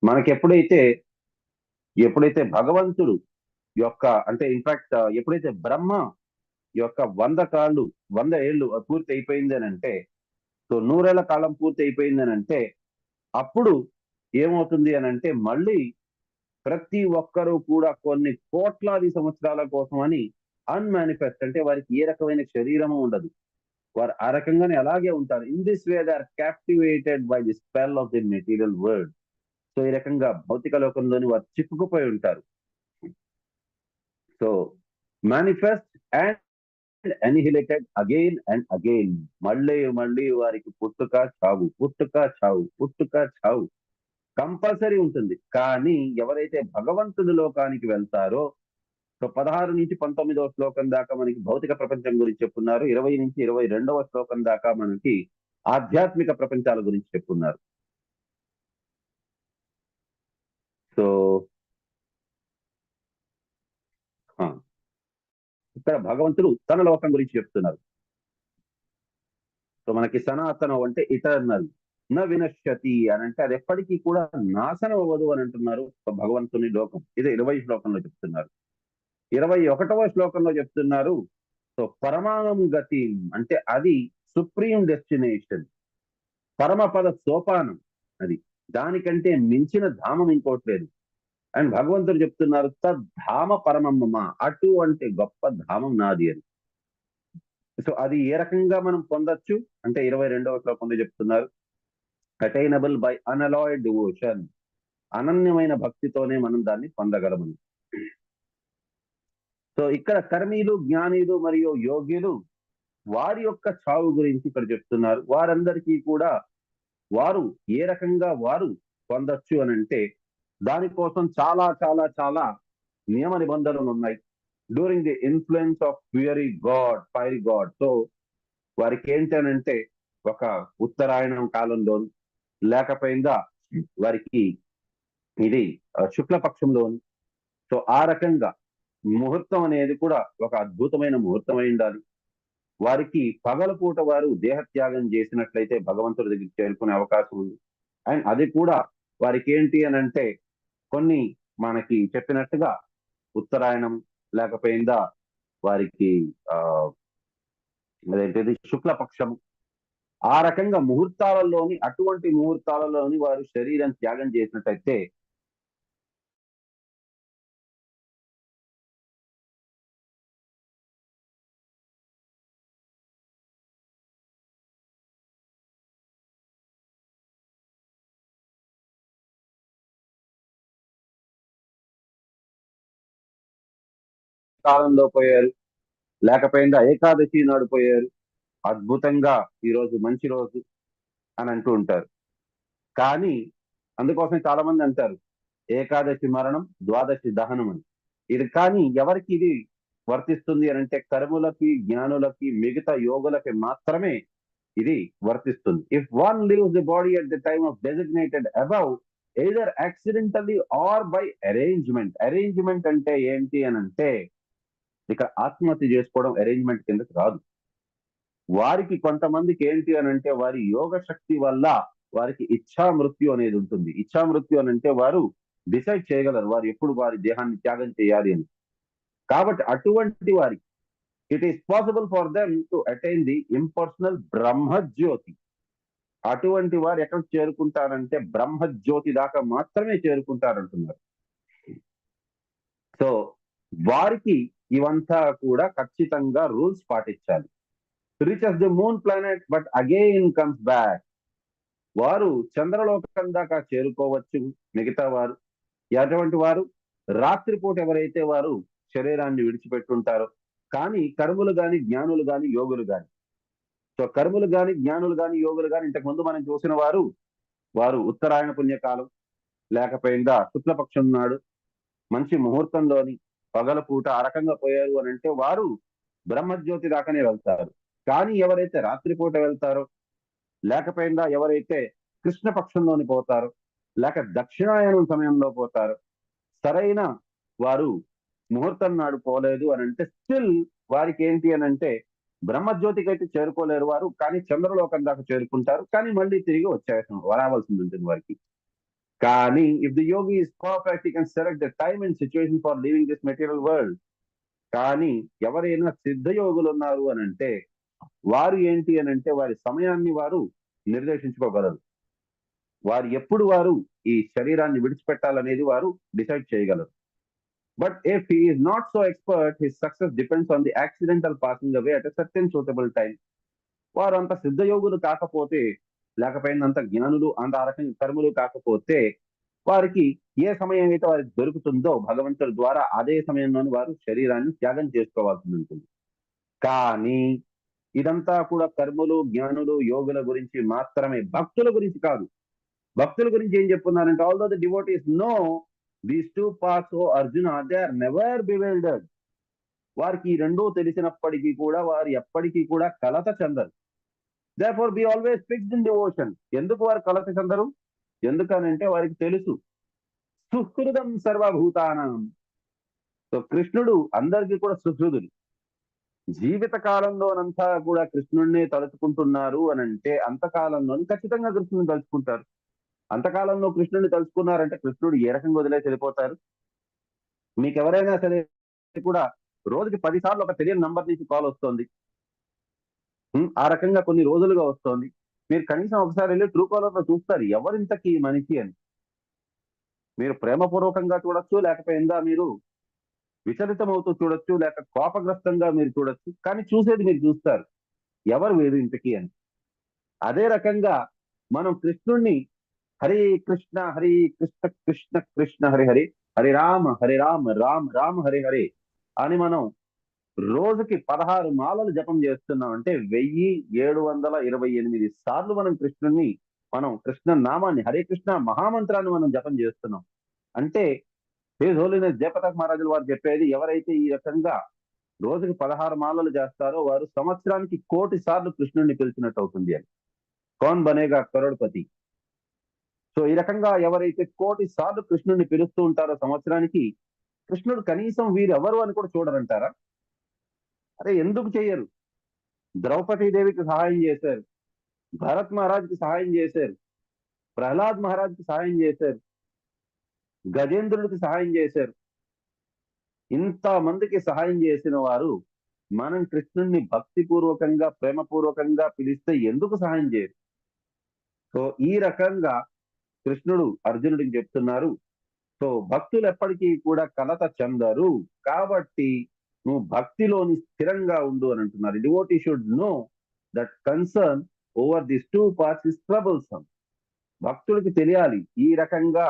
మనకి ఎప్పుడైతే భగవంతుడు యొక్క అంటే ఇన్ఫాక్ట్ ఎప్పుడైతే బ్రహ్మ యొక్క 100 ఏళ్ళు పూర్తి అయిపోయింది అని అంటే, సో 100 ఏళ్ల కాలం పూర్తి అయిపోయింది అని అంటే అప్పుడు ఏమవుతుంది అని అంటే మళ్ళీ ప్రతి ఒక్కరూ కూడా కొన్ని కోట్లాది సంవత్సరాల కోసం అని అన్మానిఫెస్ట్ అంటే వారికి ఏ రకమైన శరీరము ఉండదు, వారు ఆ రకంగానే అలాగే ఉంటారు. In this way they are captivated by the spell of the material world. So ఈ రకంగా భౌతిక లోకంలోని వారు చిక్కుకుపోయి ఉంటారు. So manifest and annihilated again and again. మళ్ళీ మళ్ళీ వారికి పుట్టుక చావు పుట్టుక చావు పుట్టుక చావు కంపల్సరీ ఉంటుంది. కానీ ఎవరైతే భగవంతుడి లోకానికి వెళ్తారో, సో 16 నుంచి 19వ శ్లోకం దాకా మనకి భౌతిక ప్రపంచం గురించి చెప్పున్నారు. 20 నుంచి 22వ శ్లోకం దాకా మనకి ఆధ్యాత్మిక ప్రపంచాల గురించి చెప్పున్నారు. సో ఇక్కడ భగవంతుడు తన లోకం గురించి చెప్తున్నారు. సో మనకి సనాతనం అంటే ఇటర్నల్, న వినశ్యతి అని అంటే అది ఎప్పటికీ కూడా నాశనం అవ్వదు అని అంటున్నారు భగవంతుని లోకం. ఇది 20వ శ్లోకంలో చెప్తున్నారు. 21వ శ్లోకంలో చెప్తున్నారు, సో పరమానం గతి అంటే అది సుప్రీం డెస్టినేషన్, పరమపద సోపానం, అది దానికంటే మించిన ధామం ఇంకోట్లేదు. అండ్ భగవంతుడు చెప్తున్నారు తద్ధామ పరమమ్మ, అటువంటి గొప్ప ధామం నాది అని. సో అది ఏ రకంగా మనం పొందొచ్చు అంటే 22వ శ్లోకంలో చెప్తున్నారు, అటైనబుల్ బై అనలాయిడ్ డివోషన్, అనన్యమైన భక్తితోనే మనం దాన్ని పొందగలమని. సో ఇక్కడ కర్మీలు, జ్ఞానీలు మరియు యోగ్యులు వారి యొక్క చావు గురించి ఇక్కడ చెప్తున్నారు. వారందరికీ కూడా వారు ఏ రకంగా వారు పొందొచ్చు అని అంటే దానికోసం చాలా చాలా చాలా నియమ నిబంధనలు ఉన్నాయి. During the influence of ఫియరీ God, fire God. So వారికి ఏంటనంటే ఒక ఉత్తరాయణం కాలంలో లేకపోయిందా వారికి ఇది శుక్లపక్షంలోని. సో ఆ రకంగా ముహూర్తం అనేది కూడా ఒక అద్భుతమైన ముహూర్తం అయి ఉండాలి. వారికి పగలపూట వారు దేహత్యాగం చేసినట్లయితే భగవంతుడి దగ్గరికి చేరుకునే అవకాశం ఉంది. అండ్ అది కూడా వారికి ఏంటి అని అంటే కొన్ని మనకి చెప్పినట్టుగా ఉత్తరాయణం లేకపోయిందా వారికి అదేంటిది శుక్లపక్షం, ఆ రకంగా ముహూర్తాలలోని అటువంటి ముహూర్తాలలోని వారు శరీరం త్యాగం చేసినట్టయితే కాలంలో పోయారు, లేకపోయిందా ఏకాదశి నాడు పోయారు, అద్భుతంగా ఈరోజు మంచి రోజు అని అంటూ ఉంటారు. కానీ అందుకోసం చాలా మంది అంటారు ఏకాదశి మరణం ద్వాదశి దహనం అని. ఇది కానీ ఎవరికి ఇది వర్తిస్తుంది అని అంటే కర్ములకి జ్ఞానులకి మిగతా యోగులకి మాత్రమే ఇది వర్తిస్తుంది. If one leaves the body at the time of designated above either accidentally or by arrangement. Arrangement అంటే ఏంటి అని అంటే ఇక ఆత్మహత్య చేసుకోవడం అరేంజ్మెంట్ కిందకి రాదు. వారికి కొంతమందికి ఏంటి అని అంటే వారి యోగ శక్తి వల్ల వారికి ఇచ్ఛా మృత్యు అనేది ఉంటుంది. ఇచ్ఛా మృత్యు అని అంటే వారు డిసైడ్ చేయగలరు వారు ఎప్పుడు వారి దేహాన్ని త్యాగం చేయాలి అని. కాబట్టి అటువంటి వారికి it is possible for them to attain the impersonal Brahmajyoti. అటువంటి వారు ఎక్కడికి చేరుకుంటారంటే బ్రహ్మజ్యోతి దాకా మాత్రమే చేరుకుంటారంటున్నారు. సో వారికి ఇవంతా కూడా ఖచ్చితంగా రూల్స్ పాటించాలి. Reaches the moon planet but again comes back. వారు చంద్రలోకం దాకా చేరుకోవచ్చు. మిగతా వారు ఎటువంటి వారు రాత్రిపూట ఎవరైతే వారు శరీరాన్ని విడిచిపెట్టుంటారో, కానీ కర్ములు గాని జ్ఞానులు గాని యోగులు గాని, సో కర్ములు గాని జ్ఞానులు గాని యోగులు గాని ఇంతకు ముందు మనం చూసిన వారు ఉత్తరాయణ పుణ్యకాలం లేకపోయిందా శుక్లపక్షం నాడు మంచి ముహూర్తంలోని పగలపూట ఆ రకంగా పోయారు అని అంటే వారు బ్రహ్మజ్యోతి దాకానే వెళ్తారు. కానీ ఎవరైతే రాత్రిపూట వెళ్తారో లేకపోయిందా ఎవరైతే కృష్ణపక్షంలోని పోతారో లేక దక్షిణాయనం సమయంలో పోతారో, సరైన వారు ముహూర్తం నాడు పోలేదు అని అంటే స్టిల్ వారికి ఏంటి అని అంటే బ్రహ్మజ్యోతికి అయితే చేరుకోలేరు వారు, కానీ చంద్రలోకం దాకా చేరుకుంటారు. కానీ మళ్ళీ తిరిగి రావాల్సింది ఉంటుంది వారికి. కానీ if the Yogi is perfect he can select the time and situation for living this material world. కానీ ఎవరైనా సిద్ధ యోగులు ఉన్నారు అని అంటే వారు ఏంటి అని అంటే వారి సమయాన్ని వారు నిర్దేశించుకోగలరు. వారు ఎప్పుడు వారు ఈ శరీరాన్ని విడిచిపెట్టాలనేది వారు డిసైడ్ చేయగలరు. But if he is not so expert his success depends on the accidental passing away at a certain suitable time. వారు అంత సిద్ధయోగులు కాకపోతే లేకపోయినంత జ్ఞానులు అంత ఆ రకంగా కర్ములు కాకపోతే వారికి ఏ సమయం అయితే వారికి దొరుకుతుందో భగవంతుడి ద్వారా అదే సమయంలోని వారు శరీరాన్ని త్యాగం చేసుకోవాల్సి ఉంటుంది. కానీ ఇదంతా కూడా కర్ములు జ్ఞానులు యోగుల గురించి మాత్రమే, భక్తుల గురించి కాదు. భక్తుల గురించి ఏం చెప్పున్నారంటే although the devotees know these two parts O Arjuna they are never bewildered. వారికి ఈ రెండూ తెలిసినప్పటికీ కూడా వారు ఎప్పటికీ కూడా కలత చెందరు. therefore be always fixed in devotion. ఎందుకు వారు కలత చెందరు? ఎందుకనంటే వారికి తెలుసు సుహృదం సర్వభూతానం. సో కృష్ణుడు అందరికీ కూడా సుహృదుడు. జీవిత కాలంలోనంతా కూడా కృష్ణుడినే తలుచుకుంటున్నారు అని అంటే అంతకాలంలోని ఖచ్చితంగా కృష్ణుని తలుచుకుంటారు. అంతకాలంలో కృష్ణుడిని తలుచుకున్నారంటే కృష్ణుడు ఏ రకంగా వదిలేసి వెళ్ళిపోతారు? మీకు ఎవరైనా సరే కూడా రోజుకి 10 సార్లు ఒక తెలియని నంబర్ నుంచి కాల్ వస్తుంది, ఆ రకంగా కొన్ని రోజులుగా వస్తుంది. మీరు కనీసం ఒకసారి వెళ్ళి ట్రూ కాలర్ లో చూస్తారు ఎవరింతకి మనిషి అని. మీరు ప్రేమపూర్వకంగా చూడొచ్చు, లేకపోయిందా మీరు విచలితమవుతూ చూడొచ్చు, లేక కోపగ్రస్తంగా మీరు చూడొచ్చు, కానీ చూసేది మీరు చూస్తారు ఎవరు వీరు ఇంతకి అని. అదే రకంగా మనం కృష్ణుణ్ణి హరే కృష్ణ కృష్ణ కృష్ణ హరి హరి హరి రామ రామ రామ హరి హరి అని మనం రోజుకి 16 మాలలు జపం చేస్తున్నాం అంటే 1728 సార్లు మనం కృష్ణ నామాన్ని హరే కృష్ణ మహామంత్రాన్ని మనం జపం చేస్తున్నాం. అంటే హిజ్ హోలీనెస్ జయప్రకాష్ మహారాజుల వారు చెప్పేది ఎవరైతే ఈ రకంగా రోజుకి 16 మాలలు చేస్తారో వారు సంవత్సరానికి 1,000,000 సార్లు కృష్ణుడిని పిలిచినట్టు అవుతుంది అని. కౌన్ బనేగా కరోడ్పతి. సో ఈ రకంగా ఎవరైతే 1,000,000 సార్లు కృష్ణుడిని పిలుస్తూ ఉంటారో సంవత్సరానికి, కృష్ణుడు కనీసం వీరెవరు అని కూడా చూడరంటారా? అరే ఎందుకు చెయ్యరు? ద్రౌపదీదేవికి సహాయం చేశారు, భరత్ మహారాజ్కి సహాయం చేశారు, ప్రహ్లాద్ మహారాజ్కి సహాయం చేశారు, గజేంద్రుడికి సహాయం చేశారు. ఇంత మందికి సహాయం చేసిన వారు మనం కృష్ణుడిని భక్తిపూర్వకంగా ప్రేమపూర్వకంగా పిలిస్తే ఎందుకు సహాయం చేయరు? సో ఈ రకంగా కృష్ణుడు అర్జునుడికి చెప్తున్నారు, సో భక్తులు ఎప్పటికీ కూడా కలత చెందరు, కాబట్టి నువ్వు భక్తిలోని స్థిరంగా ఉండు అని అంటున్నారు. Devotee should know that concern over this 2 parts is troublesome. భక్తుడికి తెలియాలి ఈ రకంగా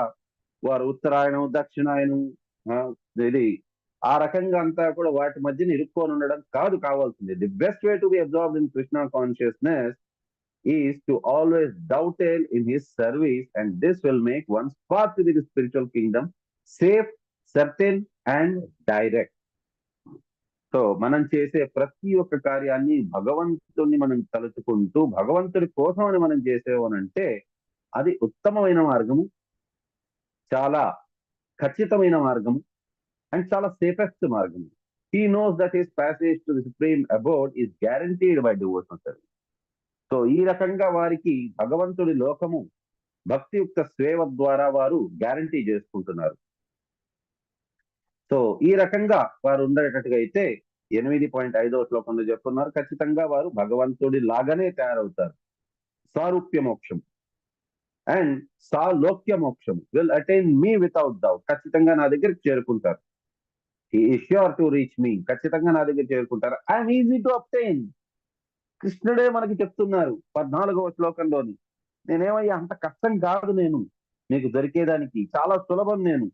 వారు ఉత్తరాయణం దక్షిణాయనం ఇది ఆ రకంగా అంతా కూడా వాటి మధ్యన ఇరుక్కొని ఉండడం కాదు కావాల్సింది. The best way to be absorbed in Krishna consciousness is to always dovetail in his service, and this will make one's path to the spiritual kingdom safe, certain and direct. So మనం చేసే ప్రతి ఒక్క కార్యాన్ని భగవంతుడిని మనం తలుచుకుంటూ భగవంతుడి కోసం అని మనం చేసేవనంటే అది ఉత్తమమైన మార్గము, చాలా ఖచ్చితమైన మార్గము అండ్ చాలా సేఫెస్ట్ మార్గము. He knows that his passage to the supreme abode is guaranteed by devotional service. So ఈ రకంగా వారికి భగవంతుడి లోకము భక్తియుక్త సేవ ద్వారా వారు గ్యారంటీ చేసుకుంటున్నారు. సో ఈ రకంగా వారు ఉండేటట్టుగా అయితే 8.5వ శ్లోకంలో చెప్తున్నారు, ఖచ్చితంగా వారు భగవంతుడి లాగానే తయారవుతారు. సారూప్య మోక్షం అండ్ సాలోక్య మోక్షం will attain me without doubt. ఖచ్చితంగా నా దగ్గరికి చేరుకుంటారు. He is sure to reach me. ఖచ్చితంగా నా దగ్గర చేరుకుంటారు. I'm easy to obtain. కృష్ణుడే మనకి చెప్తున్నారు 14వ శ్లోకంలోని, నేనేమయ్యా అంత కష్టం కాదు నేను మీకు దొరికేదానికి, చాలా సులభం నేను,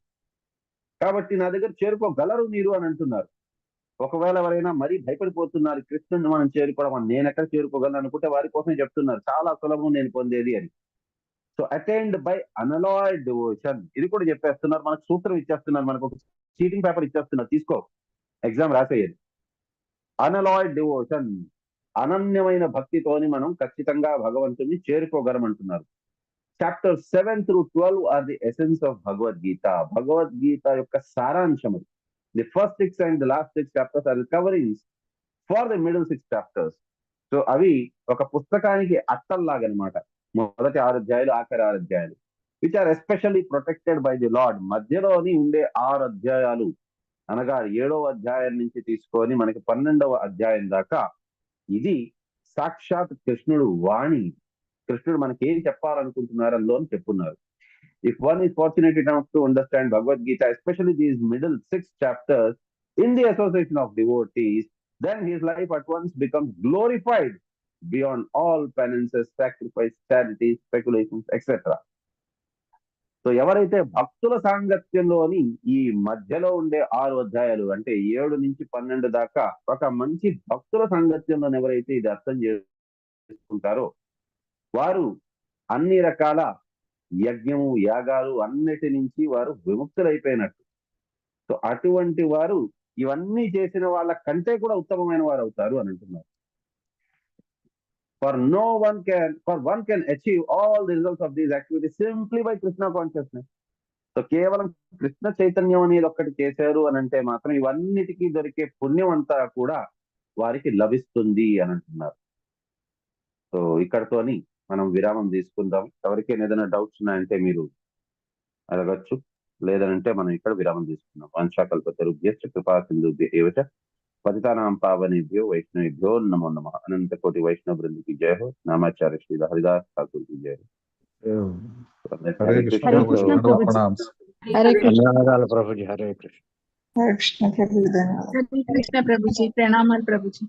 కాబట్టి నా దగ్గర చేరుకోగలరు మీరు అని అంటున్నారు. ఒకవేళ ఎవరైనా మరీ భయపడిపోతున్నారు కృష్ణుని మనం చేరుకోవడం, నేను ఎక్కడ చేరుకోగలను అనుకుంటే వారి కోసమే చెప్తున్నారు చాలా సులభం నేను పొందేది అని. So attained by unalloyed devotion, ఇది కూడా చెప్పేస్తున్నారు. మనకు సూత్రం ఇచ్చేస్తున్నారు, మనకు ఒక చీటింగ్ పేపర్ ఇచ్చేస్తున్నారు, తీసుకో ఎగ్జామ్ రాసేయాలి. అనలాయిడ్ డివోషన్, అనన్యమైన భక్తితోని మనం ఖచ్చితంగా భగవంతుని చేరుకోగలం అంటున్నారు. Chapter 7 through 12 are the essence of Bhagavad Gita. Bhagavad Gita యొక్క సారాంశము. The first 6 and the last 6 chapters are coverings for the middle 6 chapters. So అవి ఒక పుస్తకానికి అట్టల్లాగనమాట. మొదటి 6 అధ్యాయాలు, ఆఖరి 6 అధ్యాయాలు, which are especially protected by the lord. మధ్యలోని ఉండే 6 అధ్యాయాలు అనగా 7వ అధ్యాయం నుంచి తీసుకొని మనకి 12వ అధ్యాయం దాకా ఇది సాక్షాత్ కృష్ణుడు వాణి. కృష్ణుడు మనకి ఏం చెప్పాలనుకుంటున్నారు అందులో చెప్పున్నారు. If one is fortunate enough to understand Bhagavad Gita, especially these middle 6 chapters in the association of devotees, then his life at once becomes glorified beyond all penances, sacrifice, charity, speculations, etc. So ఎవరైతే భక్తుల సాంగత్యంలోని ఈ మధ్యలో ఉండే 6 అధ్యాయాలు అంటే 7 నుంచి 12 దాకా ఒక మంచి భక్తుల సాంగత్యంలో ఎవరైతే ఇది అర్థం చేసుకుంటారో వారు అన్ని రకాల యజ్ఞము యాగాలు అన్నిటి నుంచి వారు విముక్తులైపోయినట్టు. సో అటువంటి వారు ఇవన్నీ చేసిన వాళ్ళ కంటే కూడా ఉత్తమమైన వారు అవుతారు అని అంటున్నారు. For one can achieve all the results of these activities simply by Krishna consciousness. So కేవలం కృష్ణ చైతన్యం అనేది ఒక్కటి చేశారు అని అంటే మాత్రం ఇవన్నిటికీ దొరికే పుణ్యం అంతా కూడా వారికి లభిస్తుంది అని అంటున్నారు. సో ఇక్కడతోని మనం విరామం తీసుకుందాం. ఎవరికైనా ఏదైనా డౌట్స్ ఉన్నాయంటే మీరు అడగచ్చు, లేదనంటే మనం ఇక్కడ విరామం తీసుకుందాం. వంశాకల్పతరుభ్యశ్చ కృపా సింధుభ్యః ఏవ చ పతితానాం పావనేభ్యో వైష్ణవేభ్యో నమో నమః. అనంత కోటి వైష్ణవ బృంద की जय हो. नामाचार्य श्री हरिदास ठाकुर की जय हो. हरे कृष्ण प्रणाम. హరే కృష్ణ. ధన్యవాదాలు ప్రభుజీ. హరే కృష్ణ. హరే కృష్ణ ప్రభుజీ. हरे कृष्ण प्रभु जी, प्रणाम प्रभु जी।